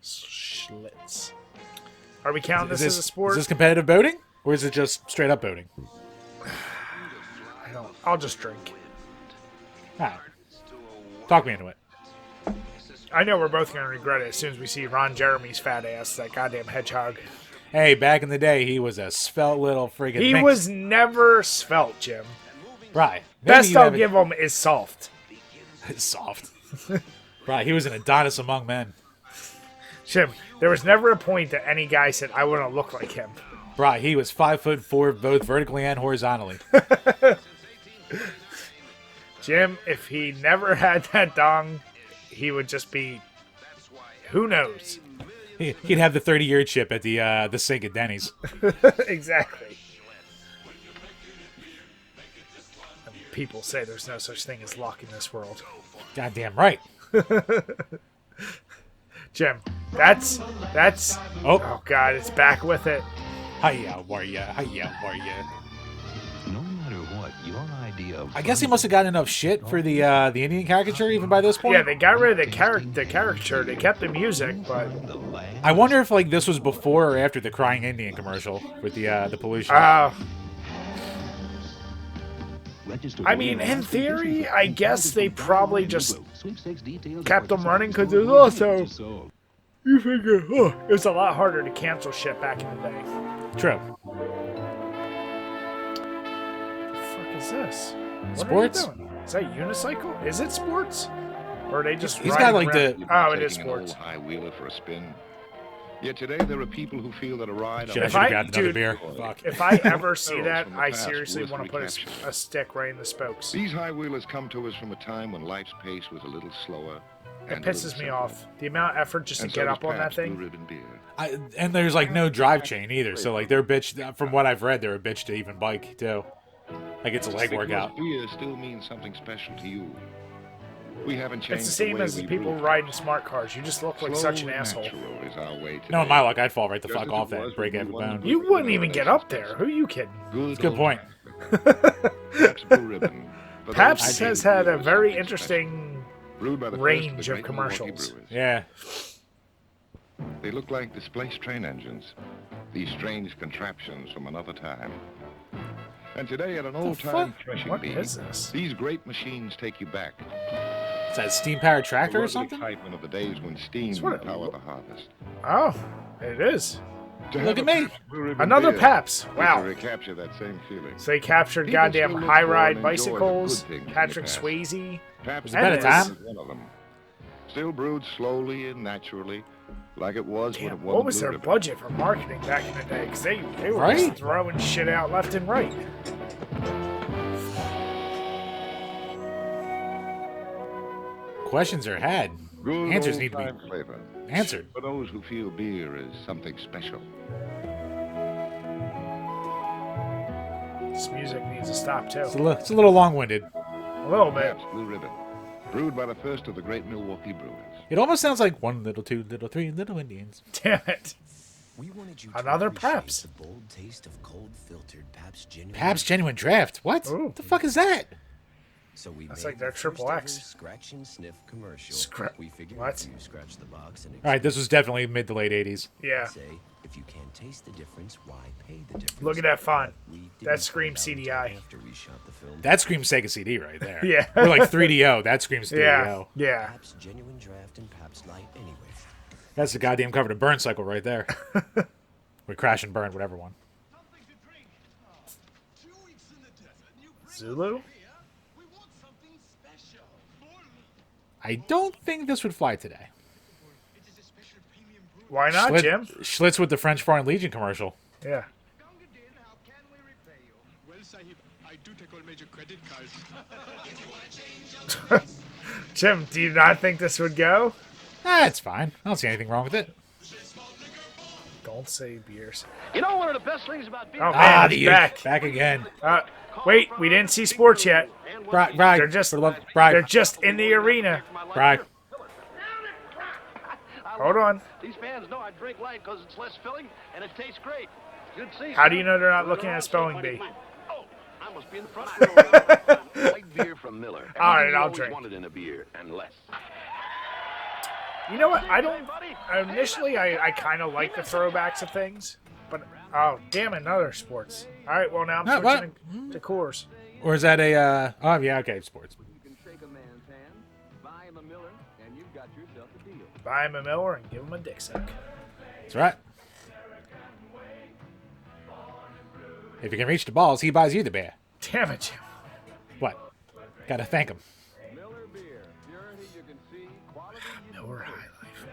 [SPEAKER 1] Schlitz. Are we counting this as a sport?
[SPEAKER 2] Is this competitive boating? Or is it just straight up boating?
[SPEAKER 1] I'll just drink.
[SPEAKER 2] Ah. Talk me into it.
[SPEAKER 1] I know we're both going to regret it as soon as we see Ron Jeremy's fat ass, that goddamn hedgehog.
[SPEAKER 2] Hey, back in the day, he was a svelte little friggin'
[SPEAKER 1] He
[SPEAKER 2] minx.
[SPEAKER 1] was never svelte, Jim.
[SPEAKER 2] Right.
[SPEAKER 1] Best I'll give him is soft.
[SPEAKER 2] Soft. Right, he was an Adonis among men.
[SPEAKER 1] Jim, there was never a point that any guy said, I want to look like him.
[SPEAKER 2] Right, he was 5'4", both vertically and horizontally.
[SPEAKER 1] Jim, if he never had that dong, he would just be, who knows?
[SPEAKER 2] He'd have the 30-year chip at the sink at Denny's.
[SPEAKER 1] Exactly. And people say there's no such thing as luck in this world.
[SPEAKER 2] Goddamn right.
[SPEAKER 1] Jim, that's oh God, it's back with it.
[SPEAKER 2] Hiya, warrior, hiya, warrior.
[SPEAKER 16] No matter what, your idea of...
[SPEAKER 2] I guess he must have gotten enough shit for the Indian caricature even by this point.
[SPEAKER 1] Yeah, they got rid of the caricature. They kept the music, but
[SPEAKER 2] I wonder if like this was before or after the Crying Indian commercial with the pollution.
[SPEAKER 1] I mean, in theory, I guess they probably just kept them running because there's also you figure it's a lot harder to cancel shit back in the day.
[SPEAKER 2] True.
[SPEAKER 1] Is this
[SPEAKER 2] sports?
[SPEAKER 1] Is that unicycle? Is it sports? Or are they just
[SPEAKER 2] he's got like
[SPEAKER 1] around?
[SPEAKER 2] the
[SPEAKER 1] oh, it is sports.
[SPEAKER 13] An old high wheeler for a spin. Yet today there are people who feel that a ride.
[SPEAKER 2] Shit, I should have grabbed another beer.
[SPEAKER 1] Fuck. If I ever see that, I seriously want to put a stick right in the spokes.
[SPEAKER 13] These high wheelers come to us from a time when life's pace was a little slower.
[SPEAKER 1] It pisses me off. The amount of effort just to get up on that thing.
[SPEAKER 2] And there's like no drive chain either, so like they're a bitch. From what I've read, they're a bitch to even bike too. Like it's a leg workout.
[SPEAKER 13] Beer still means something special to you. We haven't changed.
[SPEAKER 1] It's the same as the people riding smart cars. You just look like such an asshole.
[SPEAKER 2] No, in my luck, I'd fall right the fuck off that and break every bone.
[SPEAKER 1] You wouldn't even get up there. Who are you kidding?
[SPEAKER 2] That's a good point.
[SPEAKER 1] Pabst has had a very interesting range of commercials.
[SPEAKER 2] Yeah.
[SPEAKER 13] They look like displaced train engines. These strange contraptions from another time. And today at an old-time threshing bee, these great machines take you back.
[SPEAKER 2] Is that a steam-powered tractor or something?
[SPEAKER 13] Excitement of the days when steam would power the harvest.
[SPEAKER 1] Oh, it is.
[SPEAKER 2] Look at me.
[SPEAKER 1] Another Pabst. Wow.
[SPEAKER 13] Recapture that same feeling.
[SPEAKER 1] So they captured goddamn high-ride bicycles, Patrick Swayze.
[SPEAKER 2] Was it better time?
[SPEAKER 13] One of them. Still brewed slowly and naturally, like it was when it wasn't.
[SPEAKER 1] What was their budget for marketing back in the day? Because they were just throwing shit out left and right.
[SPEAKER 2] Questions are had.
[SPEAKER 13] Good
[SPEAKER 2] Answers need to be
[SPEAKER 13] flavor.
[SPEAKER 2] answered.
[SPEAKER 13] For those who feel beer is something special.
[SPEAKER 1] This music needs to stop too.
[SPEAKER 2] It's a little long-winded.
[SPEAKER 1] A little bit.
[SPEAKER 13] Blue Ribbon, brewed by the first of the great Milwaukee brewers.
[SPEAKER 2] It almost sounds like 1 little, 2 little, 3 little Indians.
[SPEAKER 1] Damn it. Another Pabst.
[SPEAKER 2] Pabst Genuine Draft. What? What the fuck is that?
[SPEAKER 19] So we
[SPEAKER 1] That's like their triple X.
[SPEAKER 19] Scratch and sniff commercial. We figured
[SPEAKER 1] what?
[SPEAKER 19] you scratch the box and
[SPEAKER 2] All right, this was definitely mid to late 80s.
[SPEAKER 1] Yeah.
[SPEAKER 19] say, if you can't taste the difference, why pay the difference?
[SPEAKER 1] Look at that font. That screams CDI.
[SPEAKER 19] After we shot the film.
[SPEAKER 2] That screams Sega CD right there.
[SPEAKER 1] Yeah.
[SPEAKER 2] We're like 3DO. That screams 3DO.
[SPEAKER 1] Yeah.
[SPEAKER 19] Pabst Genuine Draft and Pabst Light anyway.
[SPEAKER 2] That's the goddamn cover to burn cycle right there. We crash and burn, whatever one.
[SPEAKER 1] Zulu?
[SPEAKER 2] I don't think this would fly today.
[SPEAKER 1] Why not, Jim?
[SPEAKER 2] Schlitz with the French Foreign Legion commercial.
[SPEAKER 1] Yeah.
[SPEAKER 20] Well, Sahib, I do take all major credit cards.
[SPEAKER 1] Jim, do you not think this would go?
[SPEAKER 2] It's fine. I don't see anything wrong with it.
[SPEAKER 1] Don't say beers.
[SPEAKER 21] You know, one of the best things about being
[SPEAKER 1] man,
[SPEAKER 2] the
[SPEAKER 1] back.
[SPEAKER 2] Back again.
[SPEAKER 1] Wait, we didn't see sports yet.
[SPEAKER 2] Right.
[SPEAKER 1] They're just in the arena.
[SPEAKER 2] Right.
[SPEAKER 1] Hold on.
[SPEAKER 21] These fans know I drink light because it's less filling and it tastes great. Good season.
[SPEAKER 1] How do you know they're not looking at a spelling bee?
[SPEAKER 21] Oh, I must be in the front row.
[SPEAKER 5] Light beer from Miller.
[SPEAKER 1] All right,
[SPEAKER 5] Everything you
[SPEAKER 1] I'll
[SPEAKER 5] always
[SPEAKER 1] drink.
[SPEAKER 5] wanted in a beer and less.
[SPEAKER 1] You know what? I don't. Initially, I kind of like the throwbacks of things, but oh damn, another sports. All right, well now I'm switching to Coors.
[SPEAKER 2] Or is that a? Oh yeah, okay, sports.
[SPEAKER 22] You can shake a man's hand, buy
[SPEAKER 1] Buy him a Miller and give him a dick suck.
[SPEAKER 2] That's right. If you can reach the balls, he buys you the beer.
[SPEAKER 1] Damn it, Jim.
[SPEAKER 2] What? Gotta thank him.
[SPEAKER 1] Miller High Life.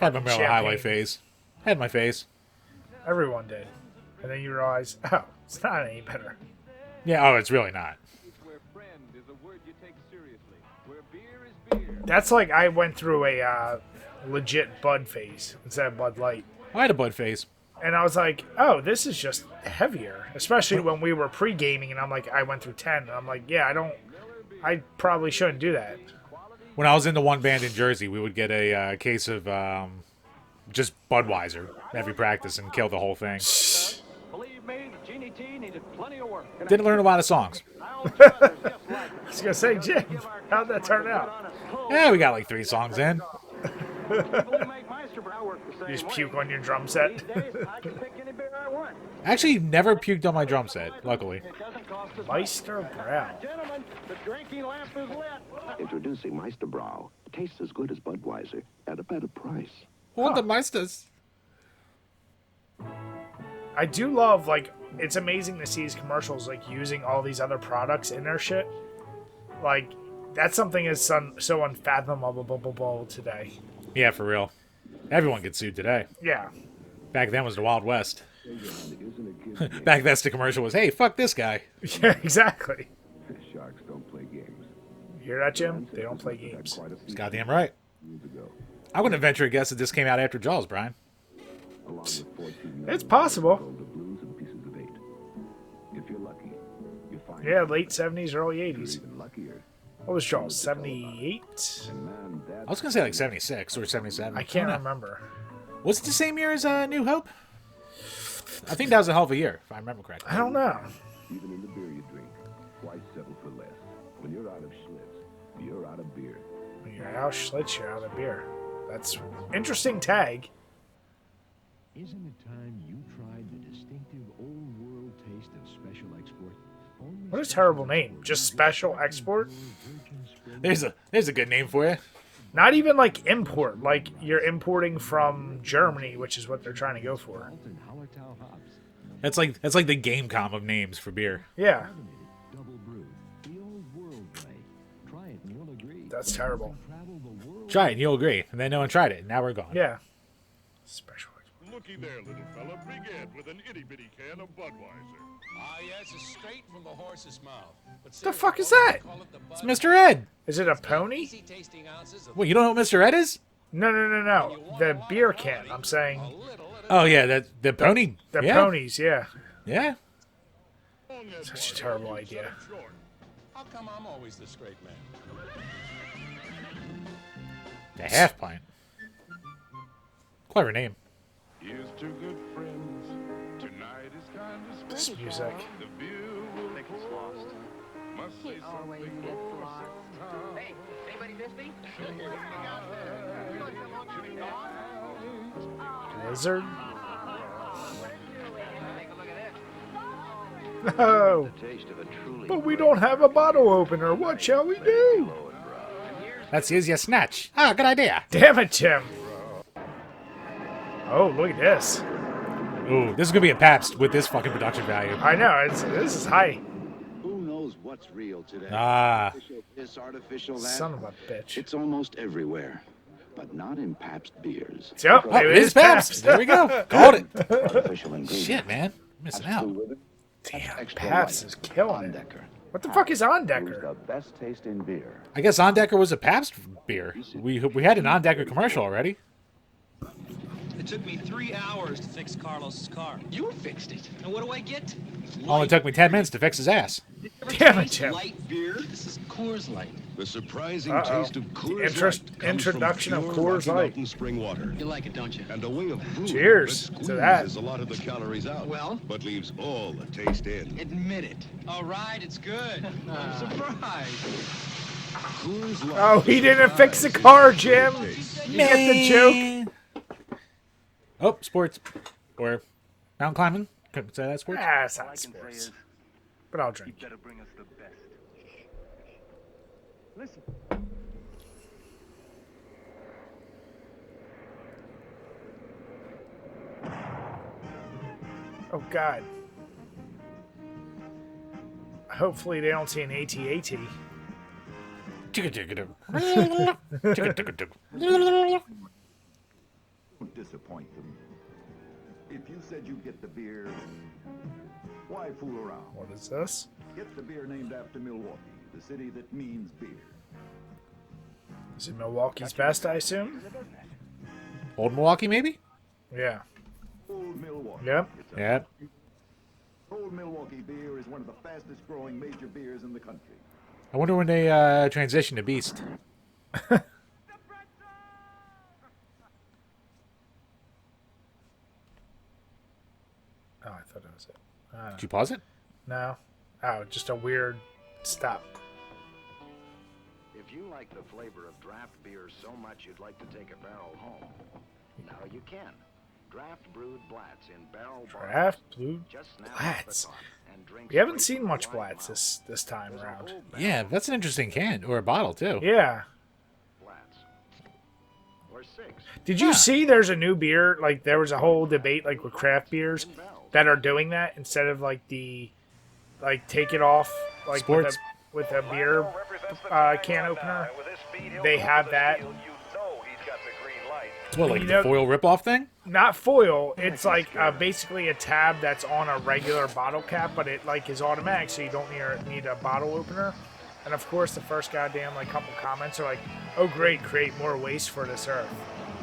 [SPEAKER 2] Had my Miller High
[SPEAKER 1] Champagne.
[SPEAKER 2] Life phase. Had my phase.
[SPEAKER 1] Everyone did. And then you realize, oh, it's not any better.
[SPEAKER 2] Yeah, oh, it's really not.
[SPEAKER 1] That's like I went through a legit Bud phase instead of Bud Light.
[SPEAKER 2] I had a Bud phase.
[SPEAKER 1] And I was like, oh, this is just heavier. Especially when we were pre-gaming and I'm like, I went through 10. And I'm like, yeah, I probably shouldn't do that.
[SPEAKER 2] When I was in the one band in Jersey, we would get a case of just Budweiser every practice and kill the whole thing.
[SPEAKER 12] Believe me, the Genie T needed plenty of work.
[SPEAKER 2] Didn't learn a lot of songs.
[SPEAKER 1] I was going to say, Jim, how'd that turn out?
[SPEAKER 2] Yeah, we got like 3 songs in.
[SPEAKER 1] You just puke on your drum set?
[SPEAKER 2] Actually, never puked on my drum set, luckily.
[SPEAKER 1] Meister Brow.
[SPEAKER 12] Gentlemen, the drinking lamp is lit.
[SPEAKER 4] Introducing Meister Brau. Tastes as good as Budweiser at a better price.
[SPEAKER 2] What the Meisters?
[SPEAKER 1] I do love, like, it's amazing to see these commercials, like, using all these other products in their shit. Like, that's something that's so unfathomable today.
[SPEAKER 2] Yeah, for real. Everyone gets sued today.
[SPEAKER 1] Yeah.
[SPEAKER 2] Back then was the Wild West. Back then the commercial was, hey, fuck this guy.
[SPEAKER 1] Yeah, exactly.
[SPEAKER 6] Sharks don't play games.
[SPEAKER 1] You hear that, Jim? They don't play games.
[SPEAKER 2] He's goddamn right. I wouldn't venture a guess that this came out after Jaws, Brian.
[SPEAKER 1] It's possible. Yeah, late 70s, early 80s. What was Jaws? 78?
[SPEAKER 2] I was going to say like 76 or 77.
[SPEAKER 1] I can't remember.
[SPEAKER 2] Was it the same year as New Hope? I think that was a hell of a year, if I remember correctly.
[SPEAKER 1] I don't know.
[SPEAKER 6] Even in the beer you drink, why settle for less? When you're out of Schlitz, you're out of beer.
[SPEAKER 1] When you're out of Schlitz, you're out of beer. That's interesting tag.
[SPEAKER 19] Isn't it time you tried the distinctive old world taste of Special Export?
[SPEAKER 1] What a terrible name. Just Special Export?
[SPEAKER 2] There's a good name for you.
[SPEAKER 1] Not even like import. Like you're importing from Germany, which is what they're trying to go for.
[SPEAKER 2] That's like the Gamecom of names for beer.
[SPEAKER 1] Yeah. That's terrible.
[SPEAKER 2] Try it and you'll agree. And then no one tried it. And now we're gone.
[SPEAKER 1] Yeah. Special.
[SPEAKER 11] Looky there, little fella. Begin with an itty-bitty can of Budweiser.
[SPEAKER 10] Ah, yes, it's straight from the horse's mouth. But
[SPEAKER 1] the fuck is that?
[SPEAKER 2] It's Mr. Ed.
[SPEAKER 1] Is it a pony?
[SPEAKER 2] Wait, you don't know what Mr. Ed is?
[SPEAKER 1] No. The beer can, I'm saying.
[SPEAKER 2] Oh, yeah, the pony.
[SPEAKER 1] The
[SPEAKER 2] yeah.
[SPEAKER 1] ponies, yeah.
[SPEAKER 2] Yeah.
[SPEAKER 1] Such a terrible idea.
[SPEAKER 10] How come I'm always the straight man?
[SPEAKER 2] The half pint. Clever name.
[SPEAKER 11] Here's two good friends. Tonight is kind of
[SPEAKER 1] This
[SPEAKER 11] special.
[SPEAKER 1] music.
[SPEAKER 11] The view will think it's lost. Must say
[SPEAKER 7] always
[SPEAKER 11] something
[SPEAKER 7] gets
[SPEAKER 11] more
[SPEAKER 7] lost.
[SPEAKER 11] sometime.
[SPEAKER 7] Hey, anybody miss me?
[SPEAKER 1] Blizzard? No. But we don't have a bottle opener. What shall we do?
[SPEAKER 2] That's easy as snatch. Ah, good idea.
[SPEAKER 1] Damn it, Jim. Oh, look at this.
[SPEAKER 2] Ooh, this is gonna be a Pabst with this fucking production value.
[SPEAKER 1] I know. This is high.
[SPEAKER 4] Who knows what's real today?
[SPEAKER 2] Ah.
[SPEAKER 4] Artificial this, artificial that.
[SPEAKER 1] Son of a bitch.
[SPEAKER 4] It's almost everywhere, but not in Pabst beers.
[SPEAKER 1] Yep,
[SPEAKER 2] Oh, it is Pabst. There we go. Called it. Shit, man. Missing out.
[SPEAKER 1] Damn, Pabst is killing it. What the fuck is Ondecker?
[SPEAKER 6] The best tasting beer.
[SPEAKER 2] I guess Ondecker was a Pabst beer. We had an Ondecker commercial already.
[SPEAKER 22] It took me 3 hours to fix Carlos's car. You fixed it. And what do I get?
[SPEAKER 2] Only took me 10 minutes to fix his ass.
[SPEAKER 1] Damn it, Jim.
[SPEAKER 22] Light beer? This is Coors Light.
[SPEAKER 16] The surprising
[SPEAKER 1] Uh-oh.
[SPEAKER 16] taste of Coors
[SPEAKER 1] Interest-
[SPEAKER 16] Light comes
[SPEAKER 1] introduction
[SPEAKER 16] from
[SPEAKER 1] of
[SPEAKER 16] pure
[SPEAKER 1] Coors
[SPEAKER 16] Rocky
[SPEAKER 1] Light.
[SPEAKER 16] Mountain spring water.
[SPEAKER 22] You like it, don't you?
[SPEAKER 16] And a wing of fruit
[SPEAKER 1] Cheers
[SPEAKER 16] that
[SPEAKER 1] to that.
[SPEAKER 16] squeezes a lot of the calories out.
[SPEAKER 22] Well?
[SPEAKER 16] But leaves all the taste in.
[SPEAKER 22] Admit it. All right, it's good. I'm surprised.
[SPEAKER 16] Coors Light.
[SPEAKER 1] Oh, he didn't fix the car, Jim. You get the joke?
[SPEAKER 2] Oh, sports. Or mountain climbing. Couldn't say that sports.
[SPEAKER 1] Ah, it's not sports. But I'll drink.
[SPEAKER 12] Better bring us the best. Listen.
[SPEAKER 1] Oh, God. Hopefully they don't see an AT-AT.
[SPEAKER 3] Don't disappoint them. If you said you'd get the beer, why fool around?
[SPEAKER 1] What is this?
[SPEAKER 3] Get the beer named after Milwaukee, the city that means beer.
[SPEAKER 1] Is it Milwaukee's best, I assume?
[SPEAKER 2] Old Milwaukee, maybe?
[SPEAKER 1] Yeah.
[SPEAKER 3] Old Milwaukee.
[SPEAKER 1] Yep.
[SPEAKER 2] Yep.
[SPEAKER 3] Old Milwaukee beer is one of the fastest growing major beers in the country.
[SPEAKER 2] I wonder when they transition to Beast.
[SPEAKER 1] Oh, I thought that was it.
[SPEAKER 2] Did you pause it?
[SPEAKER 1] No. Oh, just a weird stop.
[SPEAKER 5] If you like the flavor of draft beer so much you'd like to take a barrel home, now you can. Draft brewed Blatz in barrel
[SPEAKER 1] Draft brewed Blatz. We haven't seen much Blatz this time around.
[SPEAKER 2] Yeah, that's an interesting can or a bottle too.
[SPEAKER 1] Yeah. Did you see there's a new beer, like there was a whole debate like with craft beers that are doing that instead of like the take it off like with a beer can opener. They have that.
[SPEAKER 2] It's what, like the foil rip-off thing?
[SPEAKER 1] Not foil. It's like basically a tab that's on a regular bottle cap, but it like is automatic, so you don't need a bottle opener. And of course, the first goddamn like couple comments are like, "Oh great, create more waste for this earth."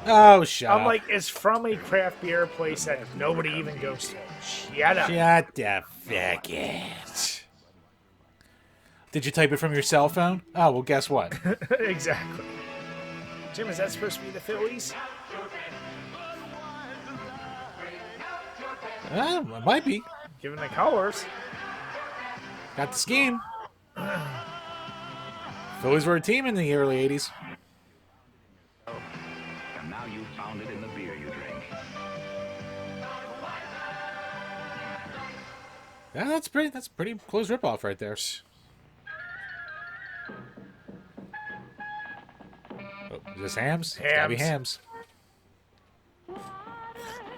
[SPEAKER 2] Oh, shut up.
[SPEAKER 1] I'm like, it's from a craft beer place that nobody even goes to. Shut up.
[SPEAKER 2] Shut the fuck it. Did you type it from your cell phone? Oh, well, guess what?
[SPEAKER 1] Exactly. Jim, is that supposed to be the Phillies?
[SPEAKER 2] It might be.
[SPEAKER 1] Given the colors.
[SPEAKER 2] Got the scheme. Phillies were a team in the early 80s.
[SPEAKER 5] And now you've found it in the beer you drink.
[SPEAKER 2] Yeah, that's pretty close ripoff right there. Oh, is this hams? It's gotta be hams.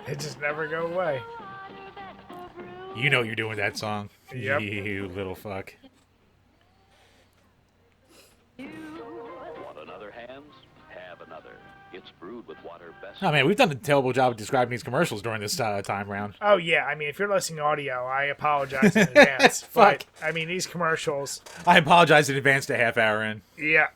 [SPEAKER 1] They just never go away.
[SPEAKER 2] You know you're doing that song.
[SPEAKER 1] Yep.
[SPEAKER 2] You little fuck.
[SPEAKER 10] Want another hams? Have another. It's brewed with water best.
[SPEAKER 2] Oh man, we've done a terrible job of describing these commercials during this time round.
[SPEAKER 1] Oh yeah, I mean, if you're listening to audio, I apologize in advance.
[SPEAKER 2] Fuck.
[SPEAKER 1] But I mean, these commercials.
[SPEAKER 2] I apologize in advance to half hour in.
[SPEAKER 1] Yeah.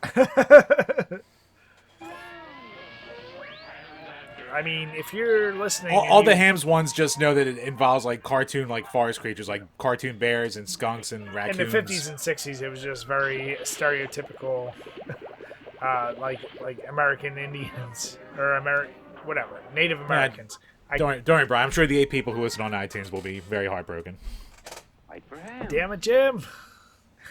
[SPEAKER 1] I mean, if you're listening,
[SPEAKER 2] All the hams ones just know that it involves like cartoon, like forest creatures, like cartoon bears and skunks and raccoons.
[SPEAKER 1] In the 50s and 60s, it was just very stereotypical, like American Indians or whatever, Native Americans.
[SPEAKER 2] Don't worry, Brian. I'm sure the 8 people who listen on iTunes will be very heartbroken.
[SPEAKER 1] Damn it, Jim!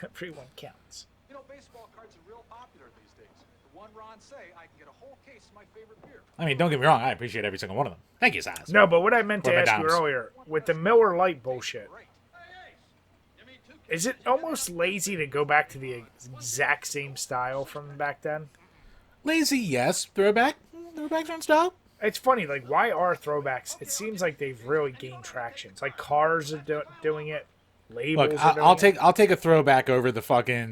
[SPEAKER 1] Everyone counts.
[SPEAKER 8] You know, baseball cards are real popular these days. For one Ron say, I can get a whole case of my favorite beer.
[SPEAKER 2] I mean, don't get me wrong. I appreciate every single one of them. Thank you, Saz.
[SPEAKER 1] No, but what I meant to ask you earlier, with the Miller Lite bullshit, is it almost lazy to go back to the exact same style from back then?
[SPEAKER 2] Lazy, yes. Throwbacks on style.
[SPEAKER 1] It's funny, like, why are throwbacks? It seems like they've really gained traction. It's like cars are doing it. Labels.
[SPEAKER 2] Look,
[SPEAKER 1] are
[SPEAKER 2] I'll take a throwback over the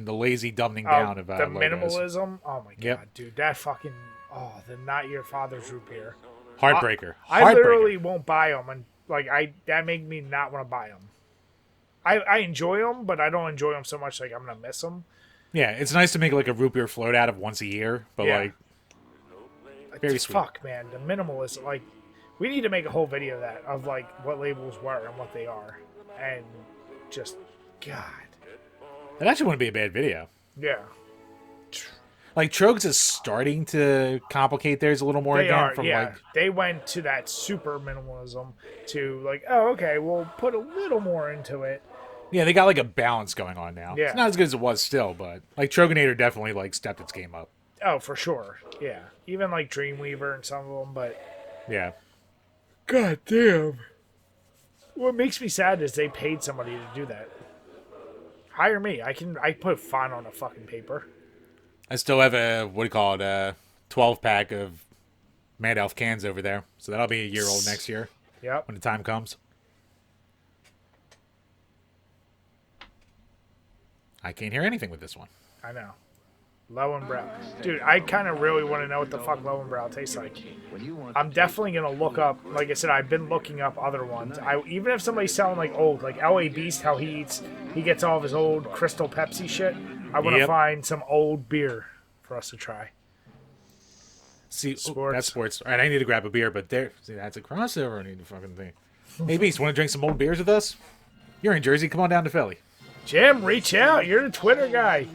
[SPEAKER 2] lazy dumbing down of
[SPEAKER 1] the
[SPEAKER 2] logos.
[SPEAKER 1] minimalism. Oh my god,
[SPEAKER 2] Yep.
[SPEAKER 1] dude, that fucking the not your father's root beer.
[SPEAKER 2] Heartbreaker.
[SPEAKER 1] I literally won't buy them, and like that made me not want to buy them. I enjoy them, but I don't enjoy them so much. Like I'm gonna miss them.
[SPEAKER 2] Yeah, it's nice to make like a root beer float out of once a year, but like very sweet.
[SPEAKER 1] Fuck, man, the minimalism. Like we need to make a whole video of that of like what labels were and what they are, and just God.
[SPEAKER 2] That actually wouldn't be a bad video.
[SPEAKER 1] Yeah.
[SPEAKER 2] Like Trogs is starting to complicate theirs a little more
[SPEAKER 1] They went to that super minimalism to like, oh, okay, we'll put a little more into it.
[SPEAKER 2] Yeah, they got like a balance going on now.
[SPEAKER 1] Yeah.
[SPEAKER 2] It's not as good as it was still, but like Troganator definitely like stepped its game up.
[SPEAKER 1] Oh, for sure. Yeah. Even like Dreamweaver and some of them, but
[SPEAKER 2] yeah.
[SPEAKER 1] God damn. What makes me sad is they paid somebody to do that. Hire me. I put font on a fucking paper.
[SPEAKER 2] I still have a 12-pack of Mad Elf cans over there. So that'll be a year old next year.
[SPEAKER 1] Yep.
[SPEAKER 2] When the time comes. I can't hear anything with this one.
[SPEAKER 1] I know. Lowenbrow. Dude, I kind of really want to know what the fuck Lowenbrow tastes like. I'm definitely going to look up, like I said, I've been looking up other ones. Even if somebody's selling like old, like L.A. Beast, how he gets all of his old Crystal Pepsi shit. I want to find some old beer for us to try.
[SPEAKER 2] See,
[SPEAKER 1] sports.
[SPEAKER 2] That's sports. All right, I need to grab a beer, but that's a crossover. I need to fucking think. Hey, Beast, want to drink some old beers with us? You're in Jersey. Come on down to Philly. Jim, reach out. You're the Twitter guy.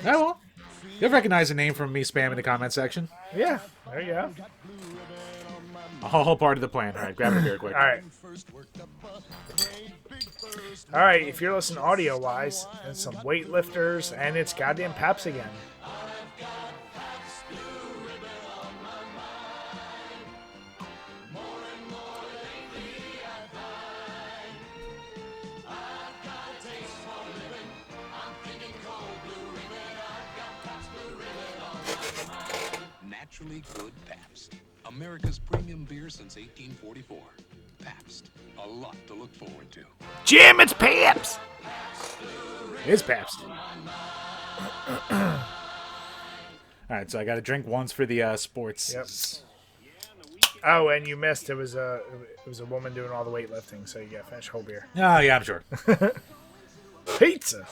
[SPEAKER 2] Oh, well. You'll recognize the name from me spamming the comment section.
[SPEAKER 1] Yeah, there you go.
[SPEAKER 2] All part of the plan. All right, grab a beer quick.
[SPEAKER 1] All right. All right, if you're listening audio-wise, and some weightlifters, and it's goddamn Paps again.
[SPEAKER 16] Naturally good Pabst. America's premium beer since 1844. Pabst. A lot to look forward to.
[SPEAKER 2] Jim, it's Pabst! It's Pabst. Alright, so I got to drink once for the sports.
[SPEAKER 1] Yep. Oh, and you missed. It was a woman doing all the weightlifting, so you got to finish whole beer.
[SPEAKER 2] Oh, yeah, I'm sure.
[SPEAKER 1] Pizza.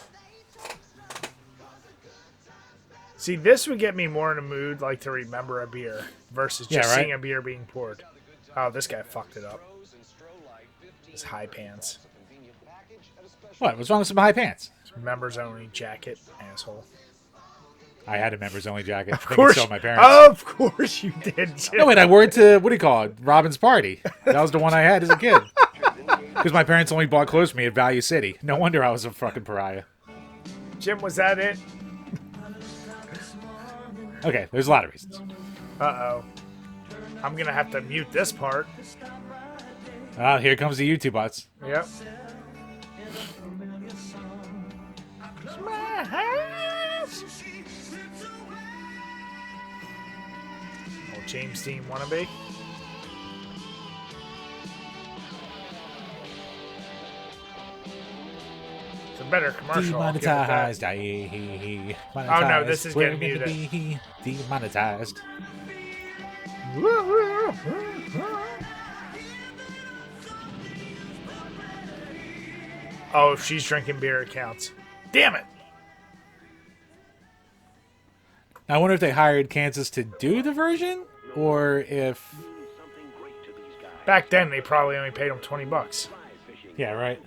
[SPEAKER 1] See, this would get me more in a mood, like, to remember a beer versus just seeing a beer being poured. Oh, this guy fucked it up. His high pants.
[SPEAKER 2] What? What's wrong with some high pants?
[SPEAKER 1] Members only jacket, asshole.
[SPEAKER 2] I had a members only jacket.
[SPEAKER 1] Of course.
[SPEAKER 2] I my parents.
[SPEAKER 1] Of course you did, Jim.
[SPEAKER 2] No, wait, I wore it to, what do you call it? Robin's Party. That was the one I had as a kid. Because my parents only bought clothes for me at Value City. No wonder I was a fucking pariah.
[SPEAKER 1] Jim, was that it?
[SPEAKER 2] Okay, there's a lot of reasons.
[SPEAKER 1] Uh-oh. I'm going to have to mute this part.
[SPEAKER 2] Here comes the YouTube bots.
[SPEAKER 1] Yep. Oh, James Dean wannabe. It's a better commercial.
[SPEAKER 2] Demonetized.
[SPEAKER 1] Oh no, this is getting muted.
[SPEAKER 2] Be demonetized.
[SPEAKER 1] Oh, if she's drinking beer, it counts. Damn it!
[SPEAKER 2] I wonder if they hired Kansas to do the version, or if...
[SPEAKER 1] Back then, they probably only paid him $20.
[SPEAKER 2] Yeah, right.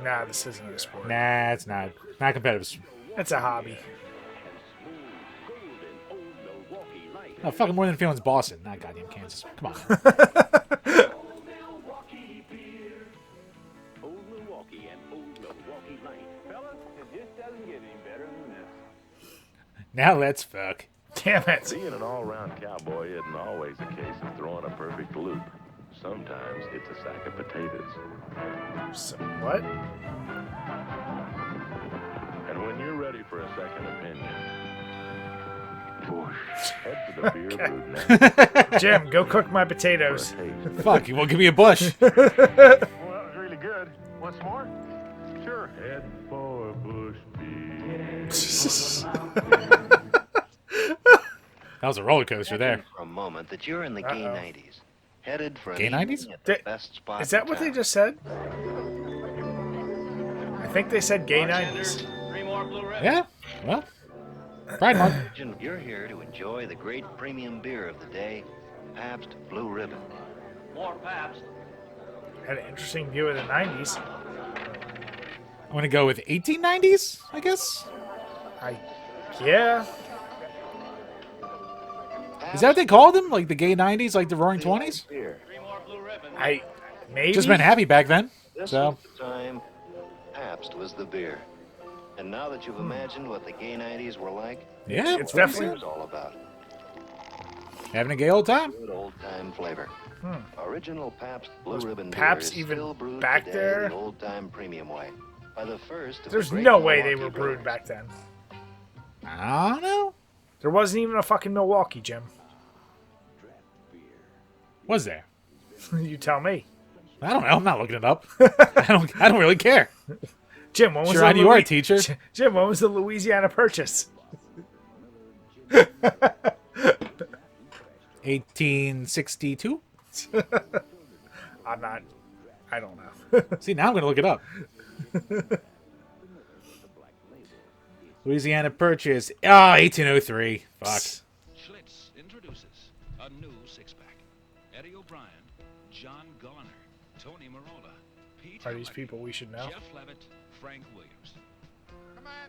[SPEAKER 1] Nah, this isn't a sport.
[SPEAKER 2] Nah, it's not. Not competitive.
[SPEAKER 1] It's a hobby.
[SPEAKER 2] Oh, fucking more than feelings Boston, not goddamn Kansas. Come on. Now let's fuck.
[SPEAKER 1] Damn it.
[SPEAKER 11] Being an all-round cowboy isn't always a case of throwing a perfect loop. Sometimes it's a sack of potatoes.
[SPEAKER 1] What?
[SPEAKER 11] And when you're ready for a second opinion, head to the beer booth now.
[SPEAKER 1] Jim, go cook my potatoes.
[SPEAKER 2] Fuck, you won't give me a bush.
[SPEAKER 11] Well, that was really good. Once more? Sure. Head for bush beer.
[SPEAKER 2] That was a roller coaster there.
[SPEAKER 9] For a moment that you're in the gay 90s, headed for
[SPEAKER 2] gay 90s?
[SPEAKER 9] The best spot.
[SPEAKER 1] Is that what they just said? I think they said gay 90s.
[SPEAKER 2] Yeah. Well, Pride Month.
[SPEAKER 9] You're here to enjoy the great premium beer of the day, Pabst Blue Ribbon.
[SPEAKER 12] More Pabst.
[SPEAKER 1] Had an interesting view of the 90s.
[SPEAKER 2] I'm going to go with 1890s, I guess.
[SPEAKER 1] Yeah.
[SPEAKER 2] Is that what they called them? Like the gay 90s, like the roaring 20s?
[SPEAKER 1] Maybe.
[SPEAKER 2] Just been happy back then.
[SPEAKER 9] This
[SPEAKER 2] So
[SPEAKER 9] was the time Pabst was the beer. And now that you've imagined what the gay 90s were like,
[SPEAKER 2] yeah,
[SPEAKER 1] it's definitely
[SPEAKER 9] what it's all about.
[SPEAKER 2] Having a gay old time.
[SPEAKER 9] Good old time flavor. Original Pabst Blue Ribbon
[SPEAKER 1] Pabst
[SPEAKER 9] beer is
[SPEAKER 1] even
[SPEAKER 9] still brewed
[SPEAKER 1] back
[SPEAKER 9] today
[SPEAKER 1] there?
[SPEAKER 9] the old time premium way. By the first of
[SPEAKER 1] There's
[SPEAKER 9] the great
[SPEAKER 1] no way they
[SPEAKER 9] Milwaukee
[SPEAKER 1] were brewed
[SPEAKER 9] brewers.
[SPEAKER 1] back then.
[SPEAKER 2] I don't know.
[SPEAKER 1] There wasn't even a fucking Milwaukee, Jim.
[SPEAKER 2] Was there?
[SPEAKER 1] You tell me.
[SPEAKER 2] I don't know. I'm not looking it up. I don't really care.
[SPEAKER 1] Jim, when was
[SPEAKER 2] Sure,
[SPEAKER 1] the
[SPEAKER 2] you are a teacher.
[SPEAKER 1] Jim, when was the Louisiana Purchase?
[SPEAKER 2] 1862.
[SPEAKER 1] I don't know.
[SPEAKER 2] See, now I'm going to look it up. Louisiana Purchase. 1803. Fuck.
[SPEAKER 16] Schlitz introduces a new six-pack. Eddie O'Brien, John Garner, Tony Marola, Pete
[SPEAKER 1] Are these people we should know?
[SPEAKER 16] Jeff Levitt, Frank Williams.
[SPEAKER 21] Come on.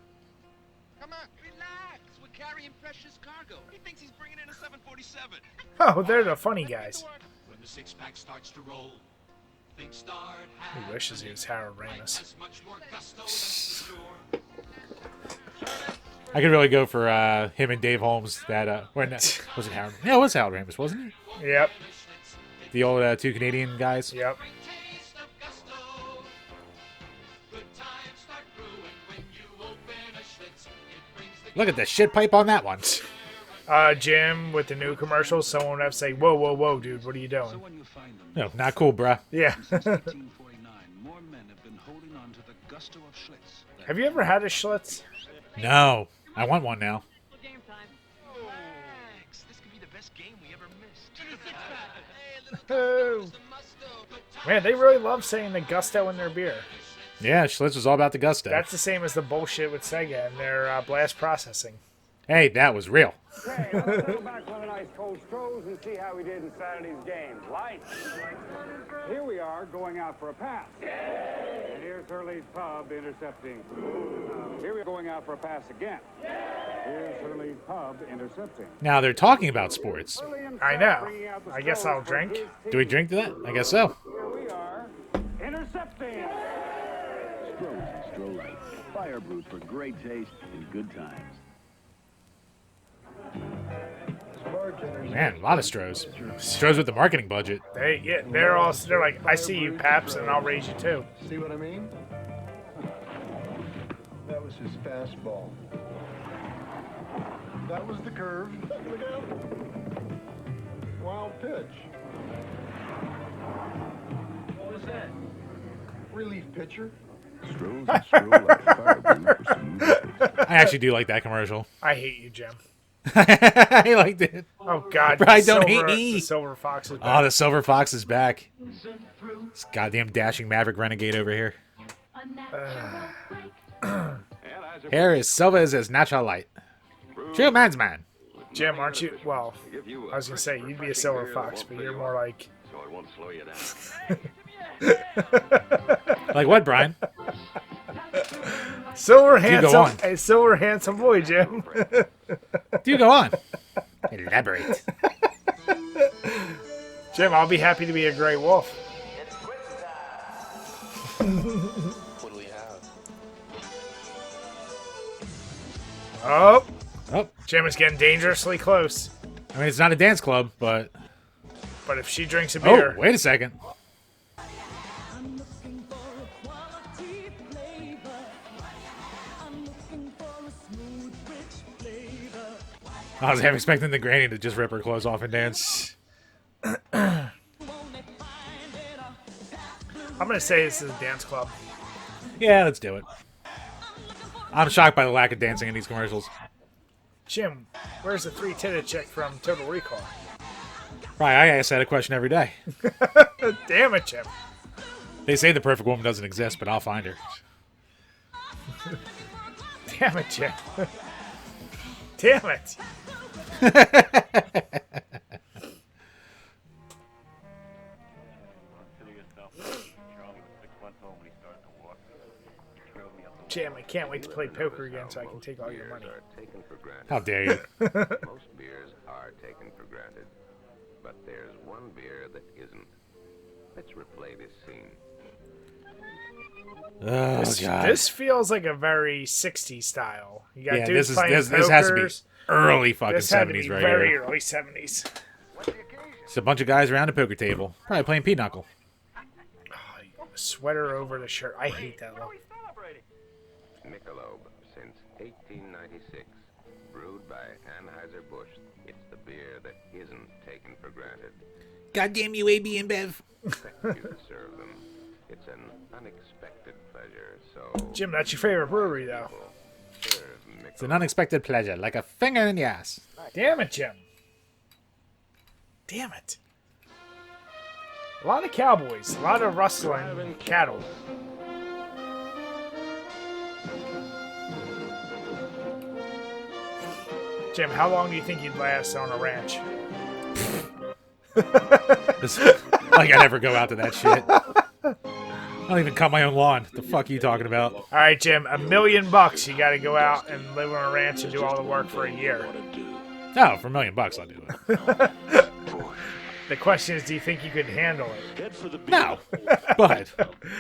[SPEAKER 21] Come on. Relax. We're carrying precious cargo. He thinks he's bringing in a 747.
[SPEAKER 1] Oh, they're the funny guys.
[SPEAKER 21] When the six-pack starts to roll, things start.
[SPEAKER 1] He wishes he was Harold Ramis.
[SPEAKER 2] I could really go for him and Dave Holmes. That or no, was it Harold? Yeah, it was Harold Ramis, wasn't it?
[SPEAKER 1] Yep.
[SPEAKER 2] The old two Canadian guys.
[SPEAKER 1] Yep.
[SPEAKER 2] Look at the shit pipe on that one.
[SPEAKER 1] Jim, with the new commercials, someone would have to say, "Whoa, whoa, whoa, dude, what are you doing?"
[SPEAKER 2] No, not cool, bruh.
[SPEAKER 1] Yeah.
[SPEAKER 16] More men have been holding on to the gusto of Schlitz.
[SPEAKER 1] Have you ever had a Schlitz?
[SPEAKER 2] No, I want one now.
[SPEAKER 21] Relax. This could be the best game we ever missed.
[SPEAKER 1] Oh. Man, they really love saying the gusto in their beer.
[SPEAKER 2] Yeah, Schlitz was all about the gusto.
[SPEAKER 1] That's the same as the bullshit with Sega and their blast processing.
[SPEAKER 2] Hey, that was real.
[SPEAKER 15] Okay, let's go back with a nice cold Strohs and see how we did in Saturday's game. Lights. Here we are going out for a pass. And here's Hurley's Pub intercepting. Here we're going out for a pass again. Here's Hurley's Pub intercepting.
[SPEAKER 2] Now they're talking about sports.
[SPEAKER 1] I know. I guess I'll drink.
[SPEAKER 2] Do we drink to that? I guess so.
[SPEAKER 15] Here we are intercepting.
[SPEAKER 19] Strohs and Stroh Light. Fire brewed for great taste and good times.
[SPEAKER 2] Man, a lot of Strohs. Strohs with the marketing budget.
[SPEAKER 1] They're like, I see you, Paps, and I'll raise you too.
[SPEAKER 11] See what I mean? That was his fastball. That was the curve. Look out. Wild pitch.
[SPEAKER 21] What was that?
[SPEAKER 11] Relief pitcher.
[SPEAKER 19] Strohs and Stroh Light. Fire brewed for smooth.
[SPEAKER 2] I actually do like that commercial.
[SPEAKER 1] I hate you, Jim.
[SPEAKER 2] I liked it.
[SPEAKER 1] Oh, God.
[SPEAKER 2] Brian, don't hate me.
[SPEAKER 1] The Silver Fox is back.
[SPEAKER 2] Oh, the Silver Fox is back. This goddamn dashing Maverick Renegade over here. Here is Silva is his natural light. True man's man.
[SPEAKER 1] Jim, aren't you? Well, I was going to say, you'd be a Silver Fox, but you're more like...
[SPEAKER 5] So I won't slow you down.
[SPEAKER 2] Like what, Brian?
[SPEAKER 1] Silver
[SPEAKER 2] go
[SPEAKER 1] handsome boy, Jim.
[SPEAKER 2] Do go on. Elaborate.
[SPEAKER 1] Jim, I'll be happy to be a gray wolf.
[SPEAKER 9] What do we have?
[SPEAKER 1] Oh.
[SPEAKER 2] Oh.
[SPEAKER 1] Jim is getting dangerously close.
[SPEAKER 2] I mean, it's not a dance club, but...
[SPEAKER 1] But if she drinks a beer...
[SPEAKER 2] Oh, wait a second. I was half expecting the granny to just rip her clothes off and dance.
[SPEAKER 1] I'm going to say this is a dance club.
[SPEAKER 2] Yeah, let's do it. I'm shocked by the lack of dancing in these commercials.
[SPEAKER 1] Jim, where's the three-titted chick from Total Recall?
[SPEAKER 2] Right, I ask that a question every day.
[SPEAKER 1] Damn it, Jim.
[SPEAKER 2] They say the perfect woman doesn't exist, but I'll find her.
[SPEAKER 1] Damn it, Jim. Damn it. Jim, I can't wait to play poker again so I can take all your money.
[SPEAKER 2] How dare you?
[SPEAKER 4] Most beers are taken for granted, but there's one beer that isn't. Let's replay this scene.
[SPEAKER 2] Oh, God.
[SPEAKER 1] This feels like a very 60s style. You got dudes
[SPEAKER 2] this
[SPEAKER 1] playing
[SPEAKER 2] has to be
[SPEAKER 1] pokers.
[SPEAKER 2] early fucking
[SPEAKER 1] This had to
[SPEAKER 2] 70s
[SPEAKER 1] be
[SPEAKER 2] right
[SPEAKER 1] very
[SPEAKER 2] here.
[SPEAKER 1] early 70s.
[SPEAKER 2] It's a bunch of guys around a poker table, probably playing pinochle.
[SPEAKER 1] Sweater over the shirt. I hate that look.
[SPEAKER 4] Michelob, since 1896, brewed by Anheuser-Busch. It's the beer that isn't taken for granted.
[SPEAKER 2] Goddamn you, AB and Bev.
[SPEAKER 4] You to serve them. It's an unexpected pleasure, so...
[SPEAKER 1] Jim, that's your favorite brewery, though.
[SPEAKER 2] It's an unexpected pleasure, like a finger in the ass.
[SPEAKER 1] Damn it, Jim. Damn it. A lot of cowboys, a lot of rustling cattle. Jim, how long do you think you'd last on a ranch?
[SPEAKER 2] Like I never go out to that shit. I don't even cut my own lawn. The fuck are you talking about?
[SPEAKER 1] All right, Jim, $1 million. You got to go out and live on a ranch and do all the work for a year.
[SPEAKER 2] No, for $1 million, I'll do it.
[SPEAKER 1] The question is, do you think you could handle it?
[SPEAKER 2] No, but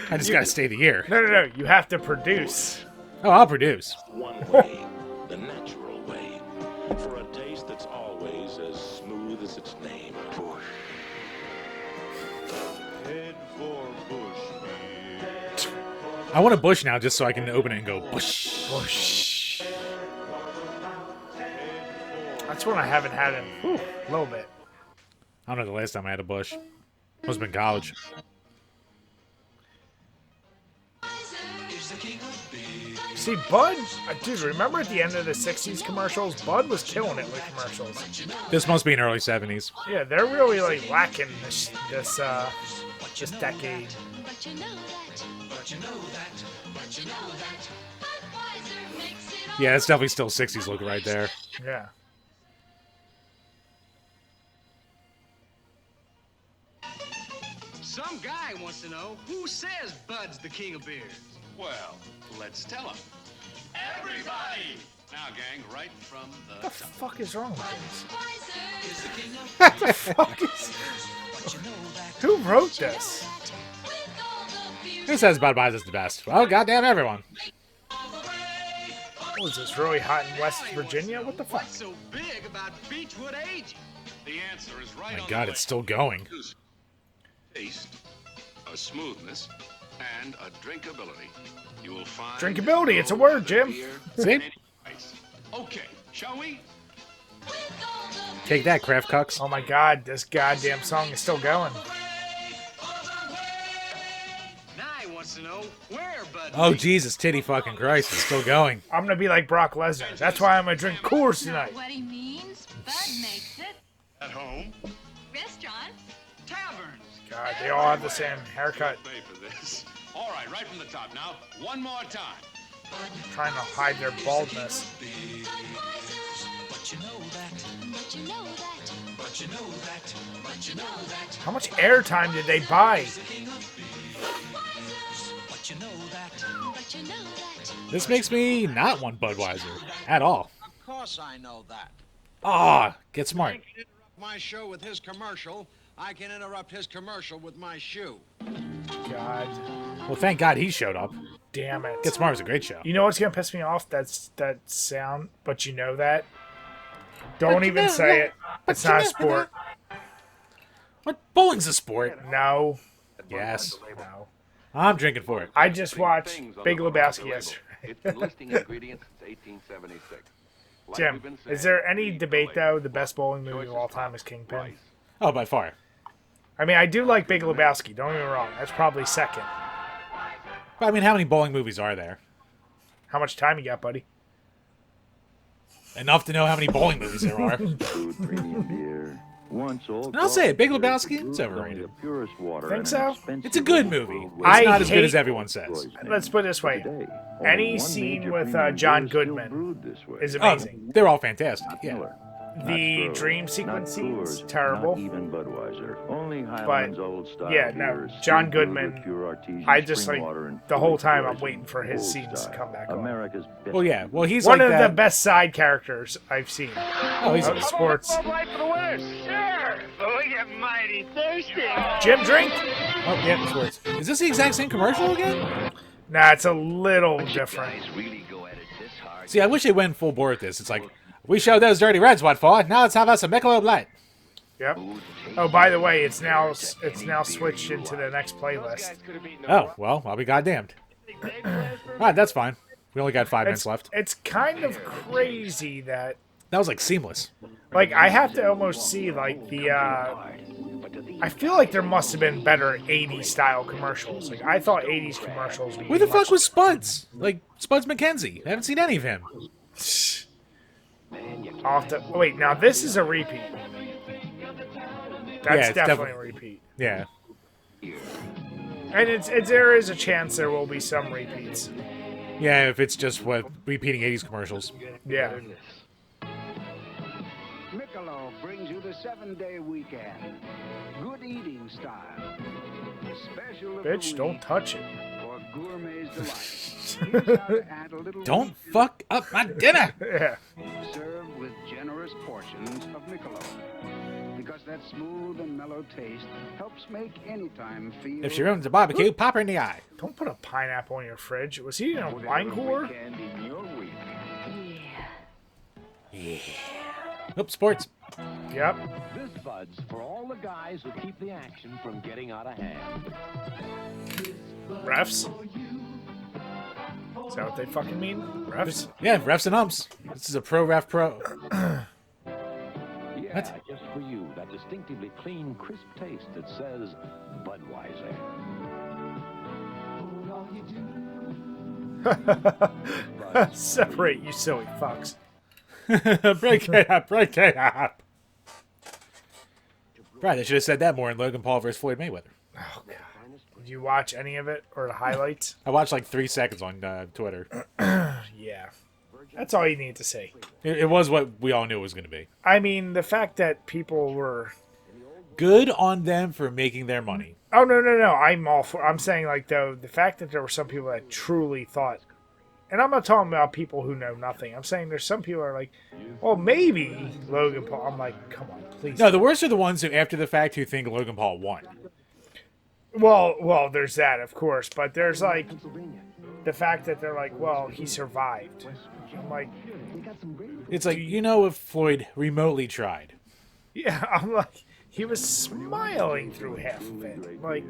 [SPEAKER 2] I just gotta stay the year.
[SPEAKER 1] No. You have to produce.
[SPEAKER 2] Oh, I'll produce.
[SPEAKER 17] One way, the natural way, for a taste that's always as smooth as its name. Bush. Head for Bush.
[SPEAKER 2] I want a bush now just so I can open it and go bush.
[SPEAKER 1] Bush. That's one I haven't had in a little bit.
[SPEAKER 2] I don't know the last time I had a bush. Must have been college.
[SPEAKER 1] See, Bud, dude, remember at the end of the 60s commercials? Bud was killing it with commercials.
[SPEAKER 2] This must be in early 70s.
[SPEAKER 1] Yeah, they're really like lacking this decade.
[SPEAKER 2] Yeah, that's definitely still 60s look right there.
[SPEAKER 1] Yeah.
[SPEAKER 22] Some guy wants to know, who says Bud's the king of beers?
[SPEAKER 6] Well, let's tell him. Everybody! Now, gang, right from the
[SPEAKER 1] What the fuck is wrong with this?
[SPEAKER 22] What
[SPEAKER 1] the fuck is... Who wrote this?
[SPEAKER 2] Who says Budweiser's the best? Well, goddamn everyone.
[SPEAKER 1] What is this, really hot in West Virginia? What the fuck?
[SPEAKER 22] What's so big about Beechwood aging?
[SPEAKER 6] The answer is right
[SPEAKER 2] Oh my
[SPEAKER 6] on
[SPEAKER 2] god,
[SPEAKER 6] the
[SPEAKER 2] it's still going.
[SPEAKER 6] taste, a smoothness, and a drinkability. You will find
[SPEAKER 1] Drinkability, it's a word, Jim.
[SPEAKER 2] See?
[SPEAKER 6] Okay, shall we?
[SPEAKER 2] Take that, craft cucks.
[SPEAKER 1] Oh my god, this goddamn song is still going.
[SPEAKER 22] Nye wants to know where Bud.
[SPEAKER 2] Oh Jesus, titty fucking Christ, it's still going.
[SPEAKER 1] I'm gonna be like Brock Lesnar. That's why I'm gonna drink Coors tonight.
[SPEAKER 7] What he means? Bud makes it.
[SPEAKER 6] At home?
[SPEAKER 7] Restaurants.
[SPEAKER 22] Taverns.
[SPEAKER 1] God, they all have the same haircut.
[SPEAKER 6] Pay for this. All right, right from the top. Now, one more time.
[SPEAKER 1] Trying to hide their baldness. How much airtime did they buy?
[SPEAKER 2] This makes me not want Budweiser at all.
[SPEAKER 18] Of course I know that.
[SPEAKER 2] Ah, get smart.
[SPEAKER 18] My show with his commercial, I can interrupt his commercial with my shoe.
[SPEAKER 1] God.
[SPEAKER 2] Well, thank God he showed up.
[SPEAKER 1] Damn it.
[SPEAKER 2] Get Smart was a great show.
[SPEAKER 1] You know what's gonna piss me off? That's that sound, but you know that. Don't even say it. It's not a sport.
[SPEAKER 2] What? Bowling's a sport.
[SPEAKER 1] No.
[SPEAKER 2] Yes.
[SPEAKER 1] No.
[SPEAKER 2] I'm drinking for it.
[SPEAKER 1] I just watched Big Lebowski yesterday.
[SPEAKER 4] It's been listing ingredients since 1876. Like
[SPEAKER 1] Jim,
[SPEAKER 4] we've been
[SPEAKER 1] is
[SPEAKER 4] saying,
[SPEAKER 1] there any debate though? The best bowling movie of all time is Kingpin.
[SPEAKER 2] Oh, by far.
[SPEAKER 1] I mean, I do like Big Lebowski. Don't get me wrong. That's probably second.
[SPEAKER 2] But I mean, how many bowling movies are there?
[SPEAKER 1] How much time you got, buddy?
[SPEAKER 2] Enough to know how many bowling movies there are.
[SPEAKER 3] Food, premium beer. Once all
[SPEAKER 2] And I'll say it, Big Lebowski, it's overrated.
[SPEAKER 3] Purest water
[SPEAKER 1] Think
[SPEAKER 3] and
[SPEAKER 1] so?
[SPEAKER 3] expensive
[SPEAKER 2] It's a good movie. It's
[SPEAKER 1] I
[SPEAKER 2] not as good
[SPEAKER 1] hate-
[SPEAKER 2] as everyone says.
[SPEAKER 1] Let's put it this way. Any scene with John Goodman is
[SPEAKER 2] Oh,
[SPEAKER 1] amazing.
[SPEAKER 2] they're all fantastic. Yeah.
[SPEAKER 1] The dream sequence scenes, terrible.
[SPEAKER 3] Not even Budweiser. Only
[SPEAKER 1] But,
[SPEAKER 3] Highlands Old Style
[SPEAKER 1] yeah, no,
[SPEAKER 3] beers,
[SPEAKER 1] John
[SPEAKER 3] still
[SPEAKER 1] Goodman,
[SPEAKER 3] brewed with pure artesian
[SPEAKER 1] I just
[SPEAKER 3] spring
[SPEAKER 1] like,
[SPEAKER 3] water and
[SPEAKER 1] the whole
[SPEAKER 3] fully
[SPEAKER 1] time I'm
[SPEAKER 3] frozen
[SPEAKER 1] waiting for his
[SPEAKER 3] Old
[SPEAKER 1] scenes to
[SPEAKER 3] Style.
[SPEAKER 1] come back on.
[SPEAKER 3] America's best.
[SPEAKER 2] Well, yeah. Well, he's
[SPEAKER 1] One
[SPEAKER 2] like
[SPEAKER 1] of
[SPEAKER 2] that.
[SPEAKER 1] the best side characters I've seen.
[SPEAKER 2] Oh, he's
[SPEAKER 1] Of sports.
[SPEAKER 12] Light for the winners. Sure. But we get mighty thirsty.
[SPEAKER 1] Jim, drink?
[SPEAKER 2] Oh, yeah, sports. Is this the exact same commercial again?
[SPEAKER 1] Nah, it's a little different.
[SPEAKER 2] See, I wish they went full bore with this. It's like, we showed those dirty Reds what for. Now let's have us a Michelob Light.
[SPEAKER 1] Yep. Oh, by the way, it's now switched into the next playlist.
[SPEAKER 2] Oh, well, I'll be goddamned. Alright, that's fine. We only got 5 minutes left.
[SPEAKER 1] It's kind of crazy that
[SPEAKER 2] That was like seamless.
[SPEAKER 1] like I have to almost see like the I feel like there must have been better 80s style commercials. Like, I thought 80s commercials would be
[SPEAKER 2] Where the fuck
[SPEAKER 1] much-
[SPEAKER 2] was Spuds? Like, Spuds McKenzie. I haven't seen any of him.
[SPEAKER 1] I'll have to, wait, now this is a repeat. That's
[SPEAKER 2] it's
[SPEAKER 1] definitely a repeat.
[SPEAKER 2] Yeah.
[SPEAKER 1] And there is a chance there will be some repeats.
[SPEAKER 2] Yeah, if it's just repeating 80s commercials.
[SPEAKER 1] Yeah.
[SPEAKER 13] Michelob brings you the 7-day weekend. Good eating style. Special of the
[SPEAKER 1] Bitch, don't
[SPEAKER 13] week
[SPEAKER 1] touch it.
[SPEAKER 13] for gourmet's delight. Here's how to add a little
[SPEAKER 2] Don't fuck up my dinner!
[SPEAKER 1] Yeah.
[SPEAKER 13] Served with generous portions of Michelob. Because that smooth and mellow taste helps make any time feel...
[SPEAKER 2] If she ruins the barbecue, pop her in the eye.
[SPEAKER 1] Don't put a pineapple in your fridge. Was he in a wine cooler?
[SPEAKER 2] Yeah. Nope, sports.
[SPEAKER 1] Yep.
[SPEAKER 10] This Bud's for all the guys who keep the action from getting out of hand.
[SPEAKER 1] Refs? Is that what they fucking mean? Refs?
[SPEAKER 2] Yeah, refs and umps. This is a pro ref pro.
[SPEAKER 10] Yeah, just for you, that distinctively clean, crisp taste that says Budweiser.
[SPEAKER 1] Separate, you silly fucks.
[SPEAKER 2] Break it up, break it up. Right, I should have said that more in Logan Paul versus Floyd Mayweather.
[SPEAKER 1] Oh, God. Did you watch any of it or the highlights?
[SPEAKER 2] I watched like 3 seconds on Twitter.
[SPEAKER 1] Yeah. That's all you need to say.
[SPEAKER 2] It was what we all knew it was going to be.
[SPEAKER 1] I mean, the fact that people were...
[SPEAKER 2] Good on them for making their money.
[SPEAKER 1] Oh, no. I'm all for... I'm saying, like, though, the fact that there were some people that truly thought... And I'm not talking about people who know nothing. I'm saying there's some people who are like, well, maybe Logan Paul... I'm like, come on, please.
[SPEAKER 2] No, the worst are the ones who, after the fact, who think Logan Paul won.
[SPEAKER 1] Well, there's that, of course. But there's, like, the fact that they're like, well, he survived. I'm like...
[SPEAKER 2] It's like, you know, if Floyd remotely tried.
[SPEAKER 1] Yeah, I'm like... He was smiling through half of it. Like,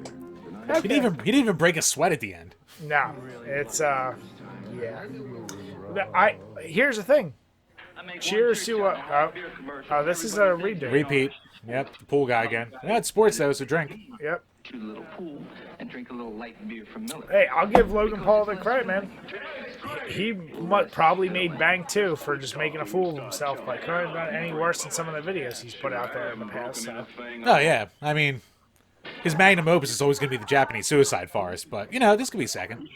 [SPEAKER 2] he didn't even break a sweat at the end.
[SPEAKER 1] No, it's yeah. Here's the thing. Cheers to this is a redo.
[SPEAKER 2] Repeat. Yep, the pool guy again. Yeah, it's sports though, so drink.
[SPEAKER 1] Yep.
[SPEAKER 12] To the little pool and drink a little light beer from Miller.
[SPEAKER 1] Hey, I'll give Logan Paul the credit, man. He probably made bank too for just making a fool of himself, but couldn't have done any worse than some of the videos he's put out there in the past. So.
[SPEAKER 2] Oh yeah, I mean, his magnum opus is always going to be the Japanese Suicide Forest, but you know this could be second.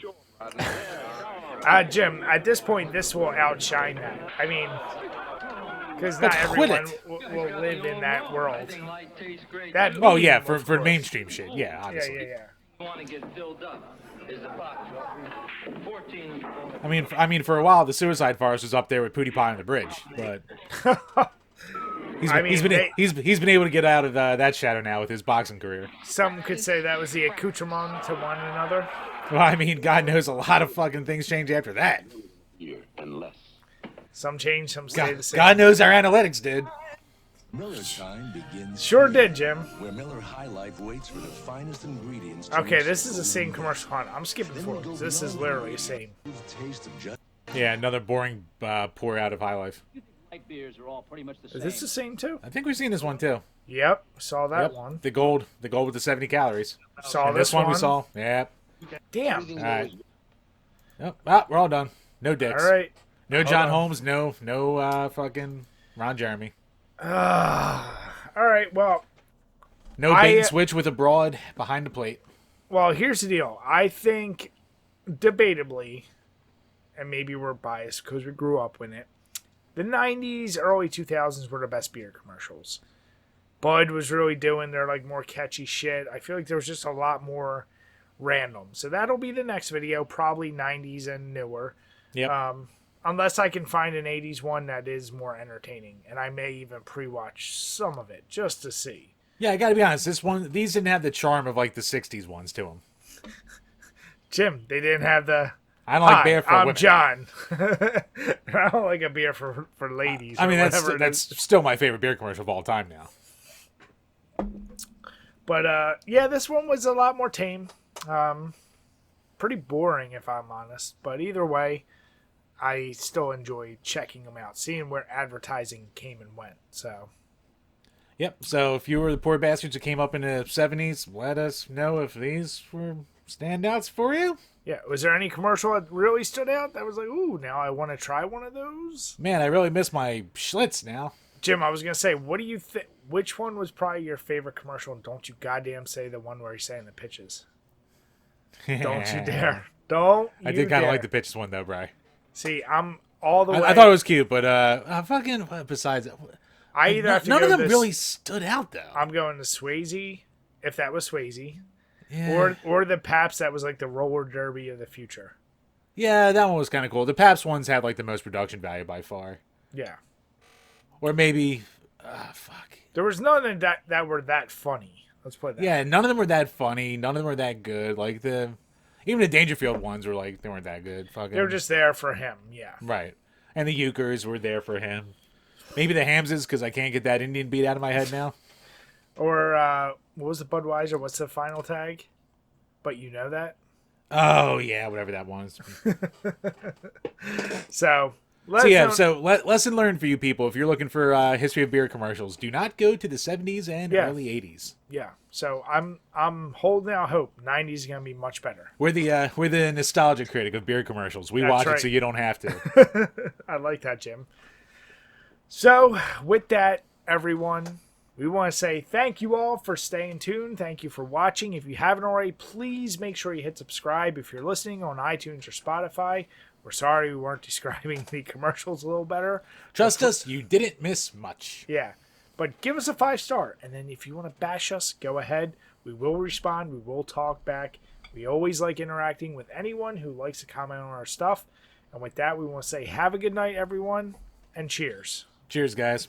[SPEAKER 1] Jim, at this point, this will outshine that. I mean, because not everyone will live in that world.
[SPEAKER 2] Oh yeah, for mainstream shit, yeah, obviously.
[SPEAKER 1] Yeah.
[SPEAKER 12] Want to get filled up. Is the box 14?
[SPEAKER 2] I mean, for a while the Suicide Forest was up there with Pootie Pie on the bridge, but he's been able to get out of that shadow now with his boxing career.
[SPEAKER 1] Some could say that was the accoutrement to one another.
[SPEAKER 2] Well, I mean, God knows a lot of fucking things change after that.
[SPEAKER 1] Some change, some stay the same.
[SPEAKER 2] God knows our analytics did.
[SPEAKER 16] Miller time begins.
[SPEAKER 1] Sure did, Jim.
[SPEAKER 16] Where Miller High Life waits for the finest ingredients.
[SPEAKER 1] Okay, this is the same commercial hunt. I'm skipping forward because this is literally the same.
[SPEAKER 2] Yeah, another boring pour out of High Life.
[SPEAKER 12] Light beers are all pretty much the same.
[SPEAKER 1] Is this the same too?
[SPEAKER 2] I think we've seen this one too.
[SPEAKER 1] Yep, saw that one.
[SPEAKER 2] The gold with the 70 calories.
[SPEAKER 1] Saw
[SPEAKER 2] and
[SPEAKER 1] this
[SPEAKER 2] one we saw. Yep.
[SPEAKER 1] Damn.
[SPEAKER 2] All right. Yep. Ah, we're all done. No dicks.
[SPEAKER 1] All right.
[SPEAKER 2] No John Holmes. No fucking Ron Jeremy.
[SPEAKER 1] All right. Well.
[SPEAKER 2] No bait and switch with a broad behind the plate.
[SPEAKER 1] Well, here's the deal. I think, debatably, and maybe we're biased because we grew up with it, the 90s, early 2000s were the best beer commercials. Bud was really doing their like more catchy shit. I feel like there was just a lot more random. So that'll be the next video, probably 90s and newer.
[SPEAKER 2] Yep.
[SPEAKER 1] Unless I can find an 80s one that is more entertaining, and I may even pre-watch some of it just to see.
[SPEAKER 2] Yeah, I gotta be honest. These didn't have the charm of like the 60s ones to them.
[SPEAKER 1] Jim, they didn't have the.
[SPEAKER 2] I don't like beer for
[SPEAKER 1] I'm
[SPEAKER 2] women.
[SPEAKER 1] John. I don't like a beer for ladies.
[SPEAKER 2] I mean,
[SPEAKER 1] that's
[SPEAKER 2] still my favorite beer commercial of all time now.
[SPEAKER 1] But yeah, this one was a lot more tame. Pretty boring, if I'm honest. But either way, I still enjoy checking them out, seeing where advertising came and went. So,
[SPEAKER 2] Yep. So if you were the poor bastards who came up in the 70s, let us know if these were standouts for you.
[SPEAKER 1] Yeah. Was there any commercial that really stood out that was like, ooh, now I want to try one of those?
[SPEAKER 2] Man, I really miss my Schlitz now.
[SPEAKER 1] Jim, I was going to say, what do you think? Which one was probably your favorite commercial? And don't you goddamn say the one where he's saying the pitches. Don't you dare. Don't you
[SPEAKER 2] I did kind of
[SPEAKER 1] dare.
[SPEAKER 2] like the pitches one, though, Bri.
[SPEAKER 1] See, I'm all the way.
[SPEAKER 2] I thought it was cute, but fucking besides that.
[SPEAKER 1] I either have to
[SPEAKER 2] none
[SPEAKER 1] go
[SPEAKER 2] of them
[SPEAKER 1] this,
[SPEAKER 2] really stood out, though.
[SPEAKER 1] I'm going to Swayze, if that was Swayze.
[SPEAKER 2] Yeah.
[SPEAKER 1] Or the Paps that was like the roller derby of the future.
[SPEAKER 2] Yeah, that one was kind of cool. The Paps ones had like the most production value by far.
[SPEAKER 1] Yeah.
[SPEAKER 2] Or maybe, fuck.
[SPEAKER 1] There was none that were that funny. Let's put that.
[SPEAKER 2] Yeah, none of them were that funny. None of them were that good. Like even the Dangerfield ones were like they weren't that good. Fucking.
[SPEAKER 1] They were just there for him. Yeah.
[SPEAKER 2] Right. And the Euchers were there for him. Maybe the Hamses because I can't get that Indian beat out of my head now.
[SPEAKER 1] Or what was the Budweiser? What's the final tag? But you know that.
[SPEAKER 2] Oh yeah, whatever that was.
[SPEAKER 1] So
[SPEAKER 2] lesson learned for you people. If you're looking for history of beer commercials, do not go to the 70s and early 80s.
[SPEAKER 1] Yeah. So I'm holding out hope. 90s is gonna be much better.
[SPEAKER 2] We're the nostalgia critic of beer commercials. We watch it so you don't have
[SPEAKER 1] to. I like that, Jim. So with that, everyone, we want to say thank you all for staying tuned. Thank you for watching. If you haven't already, please make sure you hit subscribe. If you're listening on iTunes or Spotify, we're sorry we weren't describing the commercials a little better.
[SPEAKER 2] Trust us, you didn't miss much.
[SPEAKER 1] Yeah. But give us a 5-star. And then if you want to bash us, go ahead. We will respond. We will talk back. We always like interacting with anyone who likes to comment on our stuff. And with that, we want to say have a good night, everyone, and cheers.
[SPEAKER 2] Cheers, guys.